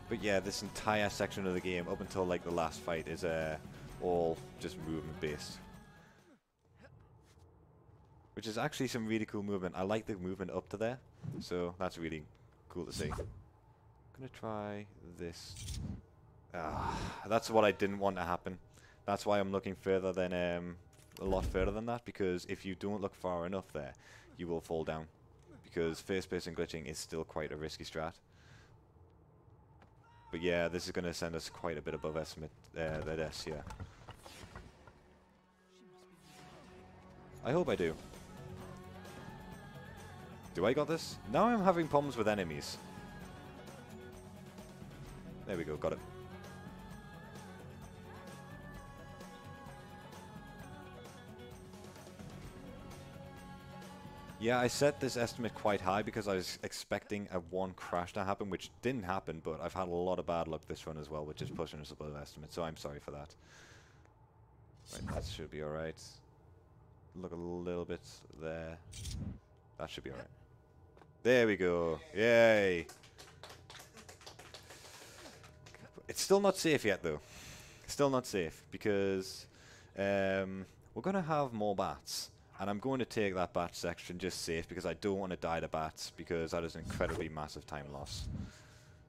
A: But yeah, this entire section of the game, up until like the last fight, is all just movement based. Which is actually some really cool movement. I like the movement up to there, so that's really cool to see. I'm gonna try this. That's what I didn't want to happen. That's why I'm looking further than a lot further than that, because if you don't look far enough there, you will fall down. Because first person glitching is still quite a risky strat. But yeah, this is going to send us quite a bit above estimate that S here. I hope I do. Do I got this? Now I'm having problems with enemies. There we go, got it. Yeah, I set this estimate quite high because I was expecting a 1 crash to happen, which didn't happen, but I've had a lot of bad luck this run as well, which is pushing us above estimate, so I'm sorry for that. Right, that should be alright. Look a little bit there. That should be alright. There we go. Yay! It's still not safe yet, though. Still not safe, because we're going to have more bats. And I'm going to take that bat section just safe, because I don't want to die to bats, because that is an incredibly massive time loss.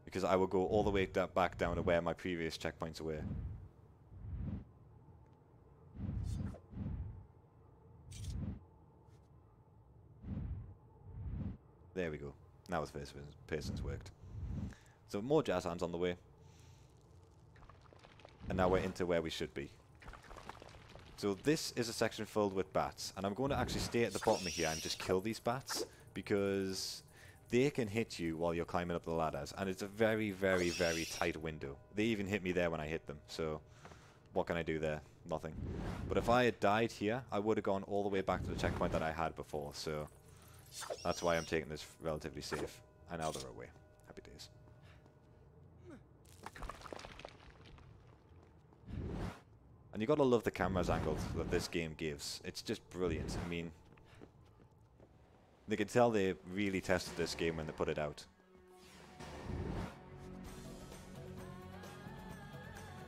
A: Because I will go all the way back down to where my previous checkpoints were. There we go. Now the first person's worked. So more jazz hands on the way. And now we're into where we should be. So this is a section filled with bats, and I'm going to actually stay at the bottom of here and just kill these bats, because they can hit you while you're climbing up the ladders, and it's a very, very, very tight window. They even hit me there when I hit them, so what can I do there? Nothing. But if I had died here, I would have gone all the way back to the checkpoint that I had before, so that's why I'm taking this relatively safe. And now they're away. Happy days. And you gotta love the camera's angle that this game gives. It's just brilliant. I mean, they can tell they really tested this game when they put it out.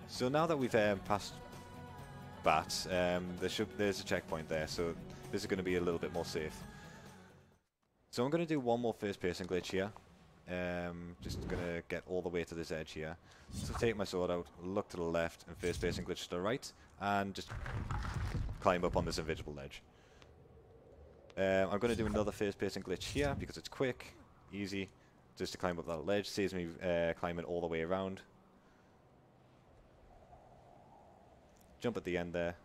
A: So now that we've passed bats, there's a checkpoint there, so this is going to be a little bit more safe. So I'm going to do one more first person glitch here. Just going to get all the way to this edge here. So take my sword out, look to the left, and first person glitch to the right, and just climb up on this invisible ledge. I'm going to do another first person glitch here because it's quick, easy, just to climb up that ledge. Saves me climbing all the way around. Jump at the end there.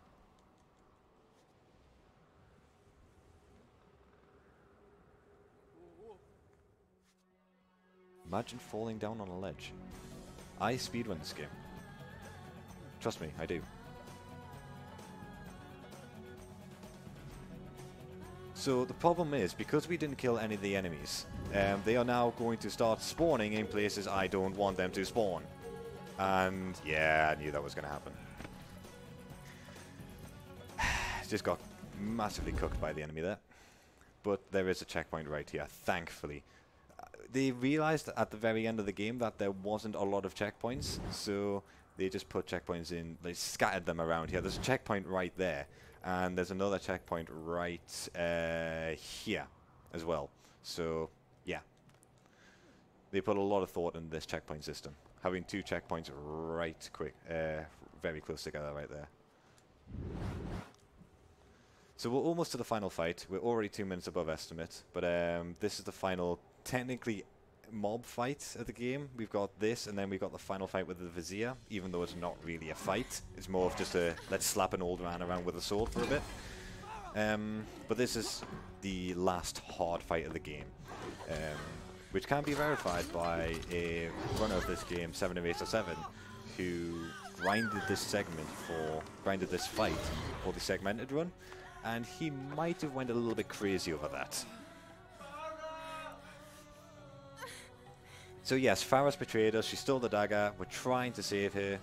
A: Imagine falling down on a ledge. I speedrun this game. Trust me, I do. So the problem is, because we didn't kill any of the enemies, they are now going to start spawning in places I don't want them to spawn. And yeah, I knew that was going to happen. Just got massively cooked by the enemy there. But there is a checkpoint right here, thankfully. They realized at the very end of the game that there wasn't a lot of checkpoints, so they just put checkpoints in, they scattered them around here. There's a checkpoint right there, and there's another checkpoint right here as well. So, yeah. They put a lot of thought in this checkpoint system. Having 2 checkpoints right quick, very close together right there. So we're almost to the final fight. We're already 2 minutes above estimate, but this is the final, technically, mob fight of the game. We've got this, and then we've got the final fight with the Vizier, even though it's not really a fight. It's more of just a, let's slap an old man around with a sword for a bit. But this is the last hard fight of the game, which can be verified by a runner of this game, 70807, who grinded this fight for the segmented run. And he might have went a little bit crazy over that. So yes, Farah's betrayed us. She stole the dagger. We're trying to save her.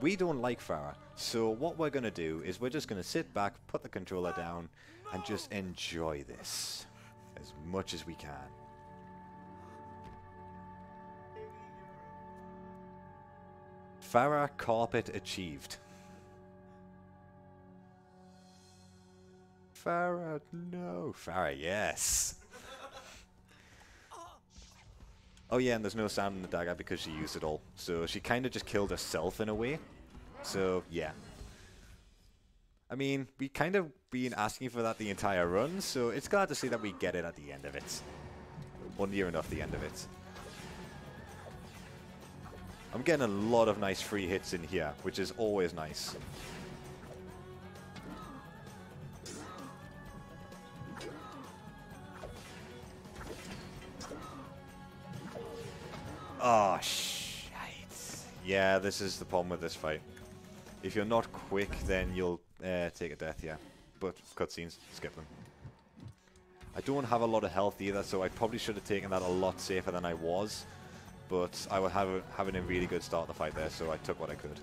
A: We don't like Farah. So what we're going to do is we're just going to sit back, put the controller down, and just enjoy this as much as we can. Farah carpet achieved. Farah, no. Farah, yes. Oh yeah, and there's no sound in the dagger because she used it all. So she kind of just killed herself in a way. So, yeah. I mean, we kind of been asking for that the entire run, so it's glad to see that we get it at the end of it. Or near enough the end of it. I'm getting a lot of nice free hits in here, which is always nice. Oh, shit. Yeah, this is the problem with this fight. If you're not quick, then you'll take a death, yeah. But cutscenes, skip them. I don't have a lot of health either, so I probably should have taken that a lot safer than I was. But I was having a really good start to the fight there, so I took what I could.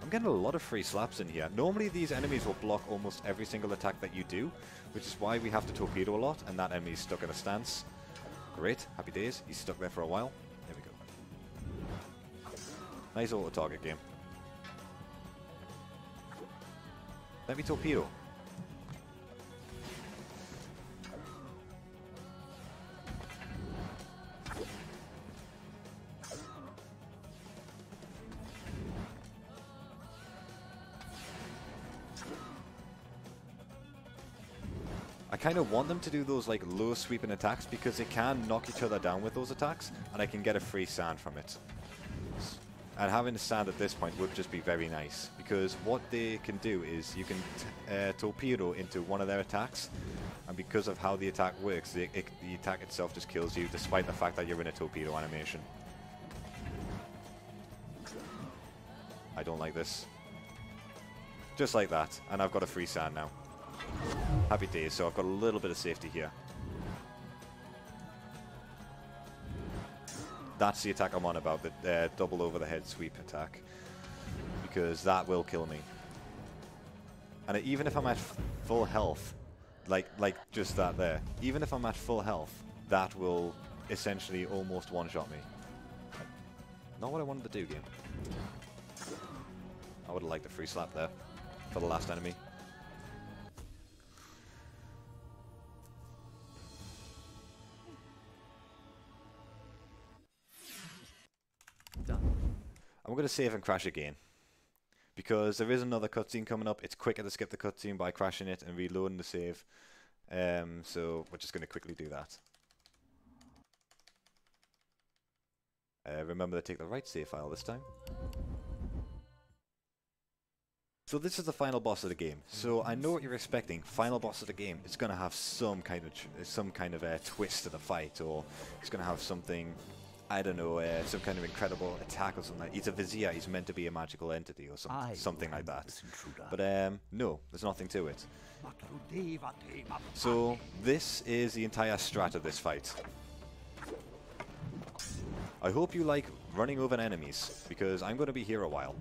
A: I'm getting a lot of free slaps in here. Normally these enemies will block almost every single attack that you do, which is why we have to torpedo a lot, and that enemy's stuck in a stance. Great, happy days. He's stuck there for a while. There we go. Nice auto-target game. Let me torpedo. I kind of want them to do those like low sweeping attacks because they can knock each other down with those attacks, and I can get a free sand from it. And having a sand at this point would just be very nice, because what they can do is you can torpedo into one of their attacks, and because of how the attack works, the attack itself just kills you despite the fact that you're in a torpedo animation. I don't like this. Just like that, and I've got a free sand now. Happy days, so I've got a little bit of safety here. That's the attack I'm on about, the double over the head sweep attack. Because that will kill me. And even if I'm at full health, like just that there, even if I'm at full health, that will essentially almost one-shot me. Not what I wanted to do, game. I would have liked a free slap there for the last enemy. I'm going to save and crash again, because there is another cutscene coming up. It's quicker to skip the cutscene by crashing it and reloading the save, so we're just going to quickly do that. Remember to take the right save file this time. So this is the final boss of the game. So I know what you're expecting. Final boss of the game. It's going to have some kind of twist to the fight, or it's going to have something. I don't know, some kind of incredible attack or something. He's a vizier, he's meant to be a magical entity or something like that. But no, there's nothing to it. So this is the entire strat of this fight. I hope you like running over enemies, because I'm going to be here a while.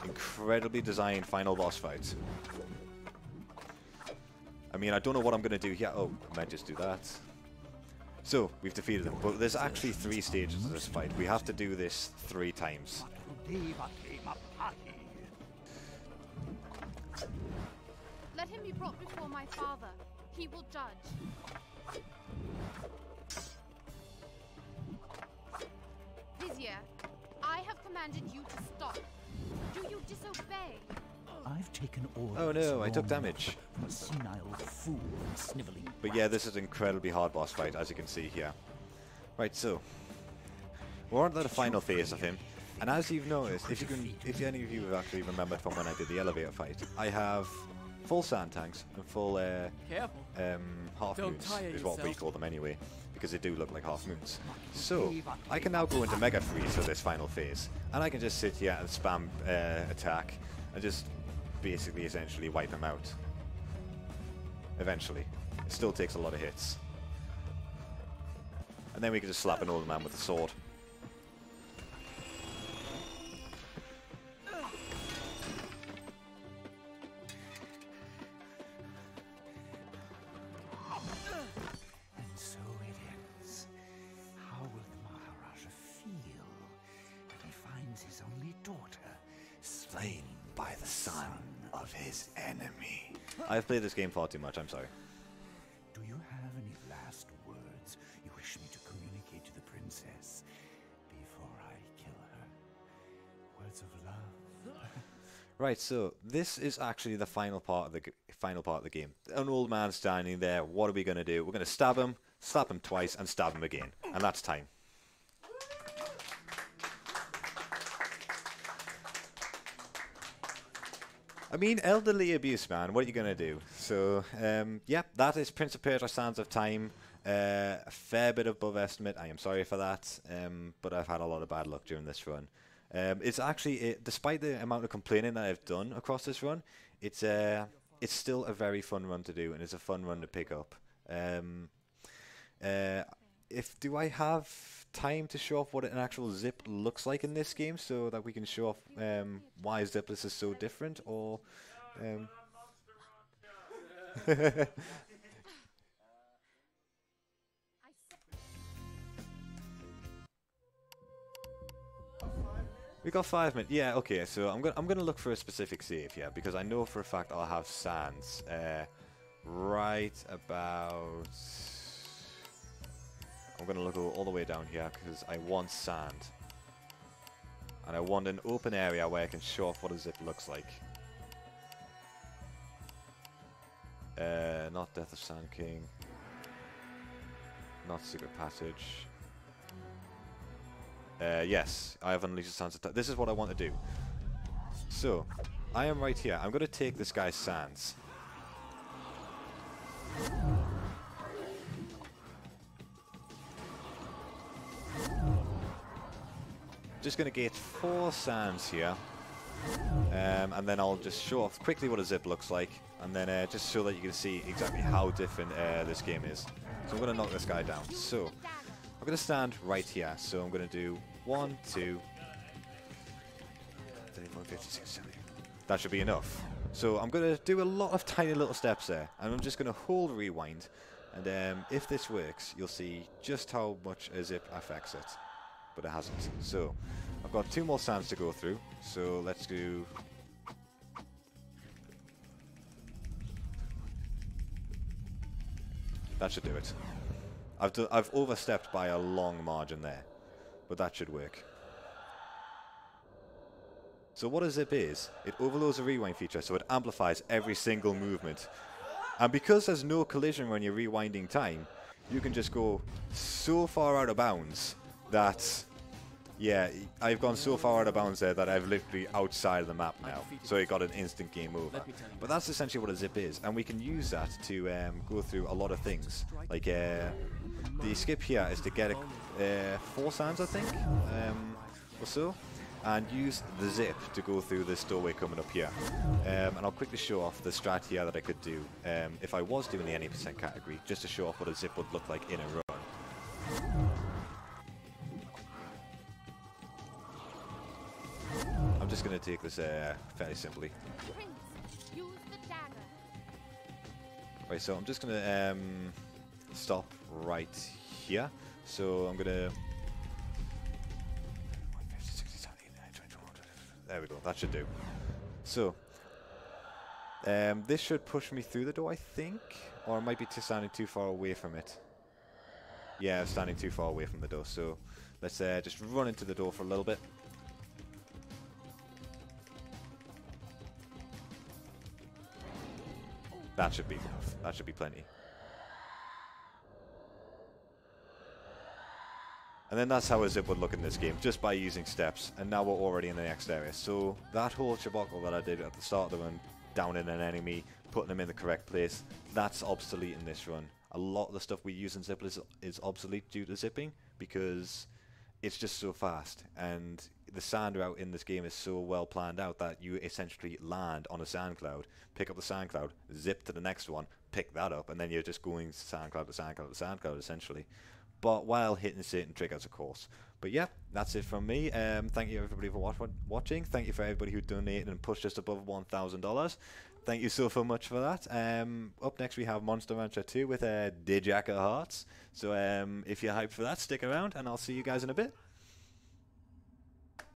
A: Incredibly designed final boss fight. I mean, I don't know what I'm going to do here. Oh, I might just do that. So, we've defeated them. But there's actually 3 stages of this fight. We have to do this 3 times.
B: Let him be brought before my father. He will judge. Vizier, I have commanded you to stop. Do you disobey?
F: I've taken orders.
A: Oh no, I took damage.
F: From a senile fool sniveling.
A: But yeah, this is an incredibly hard boss fight, as you can see here. Right, so we're on to the final phase of him, and as you've noticed, if any of you have actually remembered from when I did the elevator fight, I have full sand tanks and full
C: Careful.
A: half
C: Don't
A: moons
C: tire
A: is what we
C: yourself.
A: call them anyway, because they do look like half moons. So I can now go into Mega Freeze for this final phase, and I can just sit here and spam attack and just basically essentially wipe him out. Eventually. It still takes a lot of hits. And then we can just slap an old man with a sword.
F: And so it ends. How will the Maharaja feel when he finds his only daughter slain by the son of his enemy?
A: I've played this game far too much, I'm sorry.
F: Do you have any last words you wish me to communicate to the princess before I kill her? Words of love?
A: Right, so this is actually the final part of the game. An old man standing there. What are we going to do? We're going to stab him, slap him twice, and stab him again. And that's time. I mean, elderly abuse, man. What are you going to do? So, yeah, that is Prince of Persia Sands of Time. A fair bit above estimate. I am sorry for that, but I've had a lot of bad luck during this run. It's actually, despite the amount of complaining that I've done across this run, it's still a very fun run to do, and it's a fun run to pick up. Do I have time to show off what an actual zip looks like in this game, so that we can show off why zipless is so different, or? We got 5 minutes. Yeah, okay. So I'm gonna look for a specific save here, because I know for a fact I'll have sands right about. I'm gonna look all the way down here because I want sand, and I want an open area where I can show off what a zip looks like. Not Death of Sand King. Not Secret Passage. Yes, I have Unleashed Sands attack. This is what I want to do. So, I am right here. I'm going to take this guy's sands. Just going to get 4 sands here. And then I'll just show off quickly what a zip looks like. And then just so that you can see exactly how different this game is. So I'm going to knock this guy down. So, I'm going to stand right here. So I'm going to do 1, 2, 34, 56, 70. That should be enough. So I'm going to do a lot of tiny little steps there. And I'm just going to hold rewind. And if this works, you'll see just how much a zip affects it. But it hasn't. So I've got 2 more sands to go through. So let's do... That should do it. I've overstepped by a long margin there, but that should work. So what a zip is, it overloads the rewind feature, so it amplifies every single movement. And because there's no collision when you're rewinding time, you can just go so far out of bounds that, yeah, I've gone so far out of bounds there that I've literally outside of the map now. So it got an instant game over. But that's essentially what a zip is, and we can use that to go through a lot of things. Like the skip here is to get 4 sands, I think, or so, and use the zip to go through this doorway coming up here. And I'll quickly show off the strat here that I could do if I was doing the any % category, just to show off what a zip would look like in a run. I'm just going to take this fairly simply.
B: Prince, use the dagger.
A: Right, so I'm just going to stop right here. So I'm going to... There we go, that should do. So, this should push me through the door, I think. Or I might be standing too far away from it. Yeah, I'm standing too far away from the door. So, let's just run into the door for a little bit. That should be enough. That should be plenty. And then that's how a zip would look in this game, just by using steps. And now we're already in the next area. So that whole shabacle that I did at the start of the run, down in an enemy, putting them in the correct place, that's obsolete in this run. A lot of the stuff we use in zip is obsolete due to zipping, because it's just so fast. And the sand route in this game is so well planned out that you essentially land on a sand cloud, pick up the sand cloud, zip to the next one, pick that up, and then you're just going sand cloud to sand cloud to sand cloud, essentially. But while hitting certain triggers, of course. But yeah, that's it from me. Thank you everybody for watching. Thank you for everybody who donated and pushed us above $1,000. Thank you so much for that. Up next we have Monster Rancher 2 with Dijacker Hearts. So if you're hyped for that, stick around and I'll see you guys in a bit.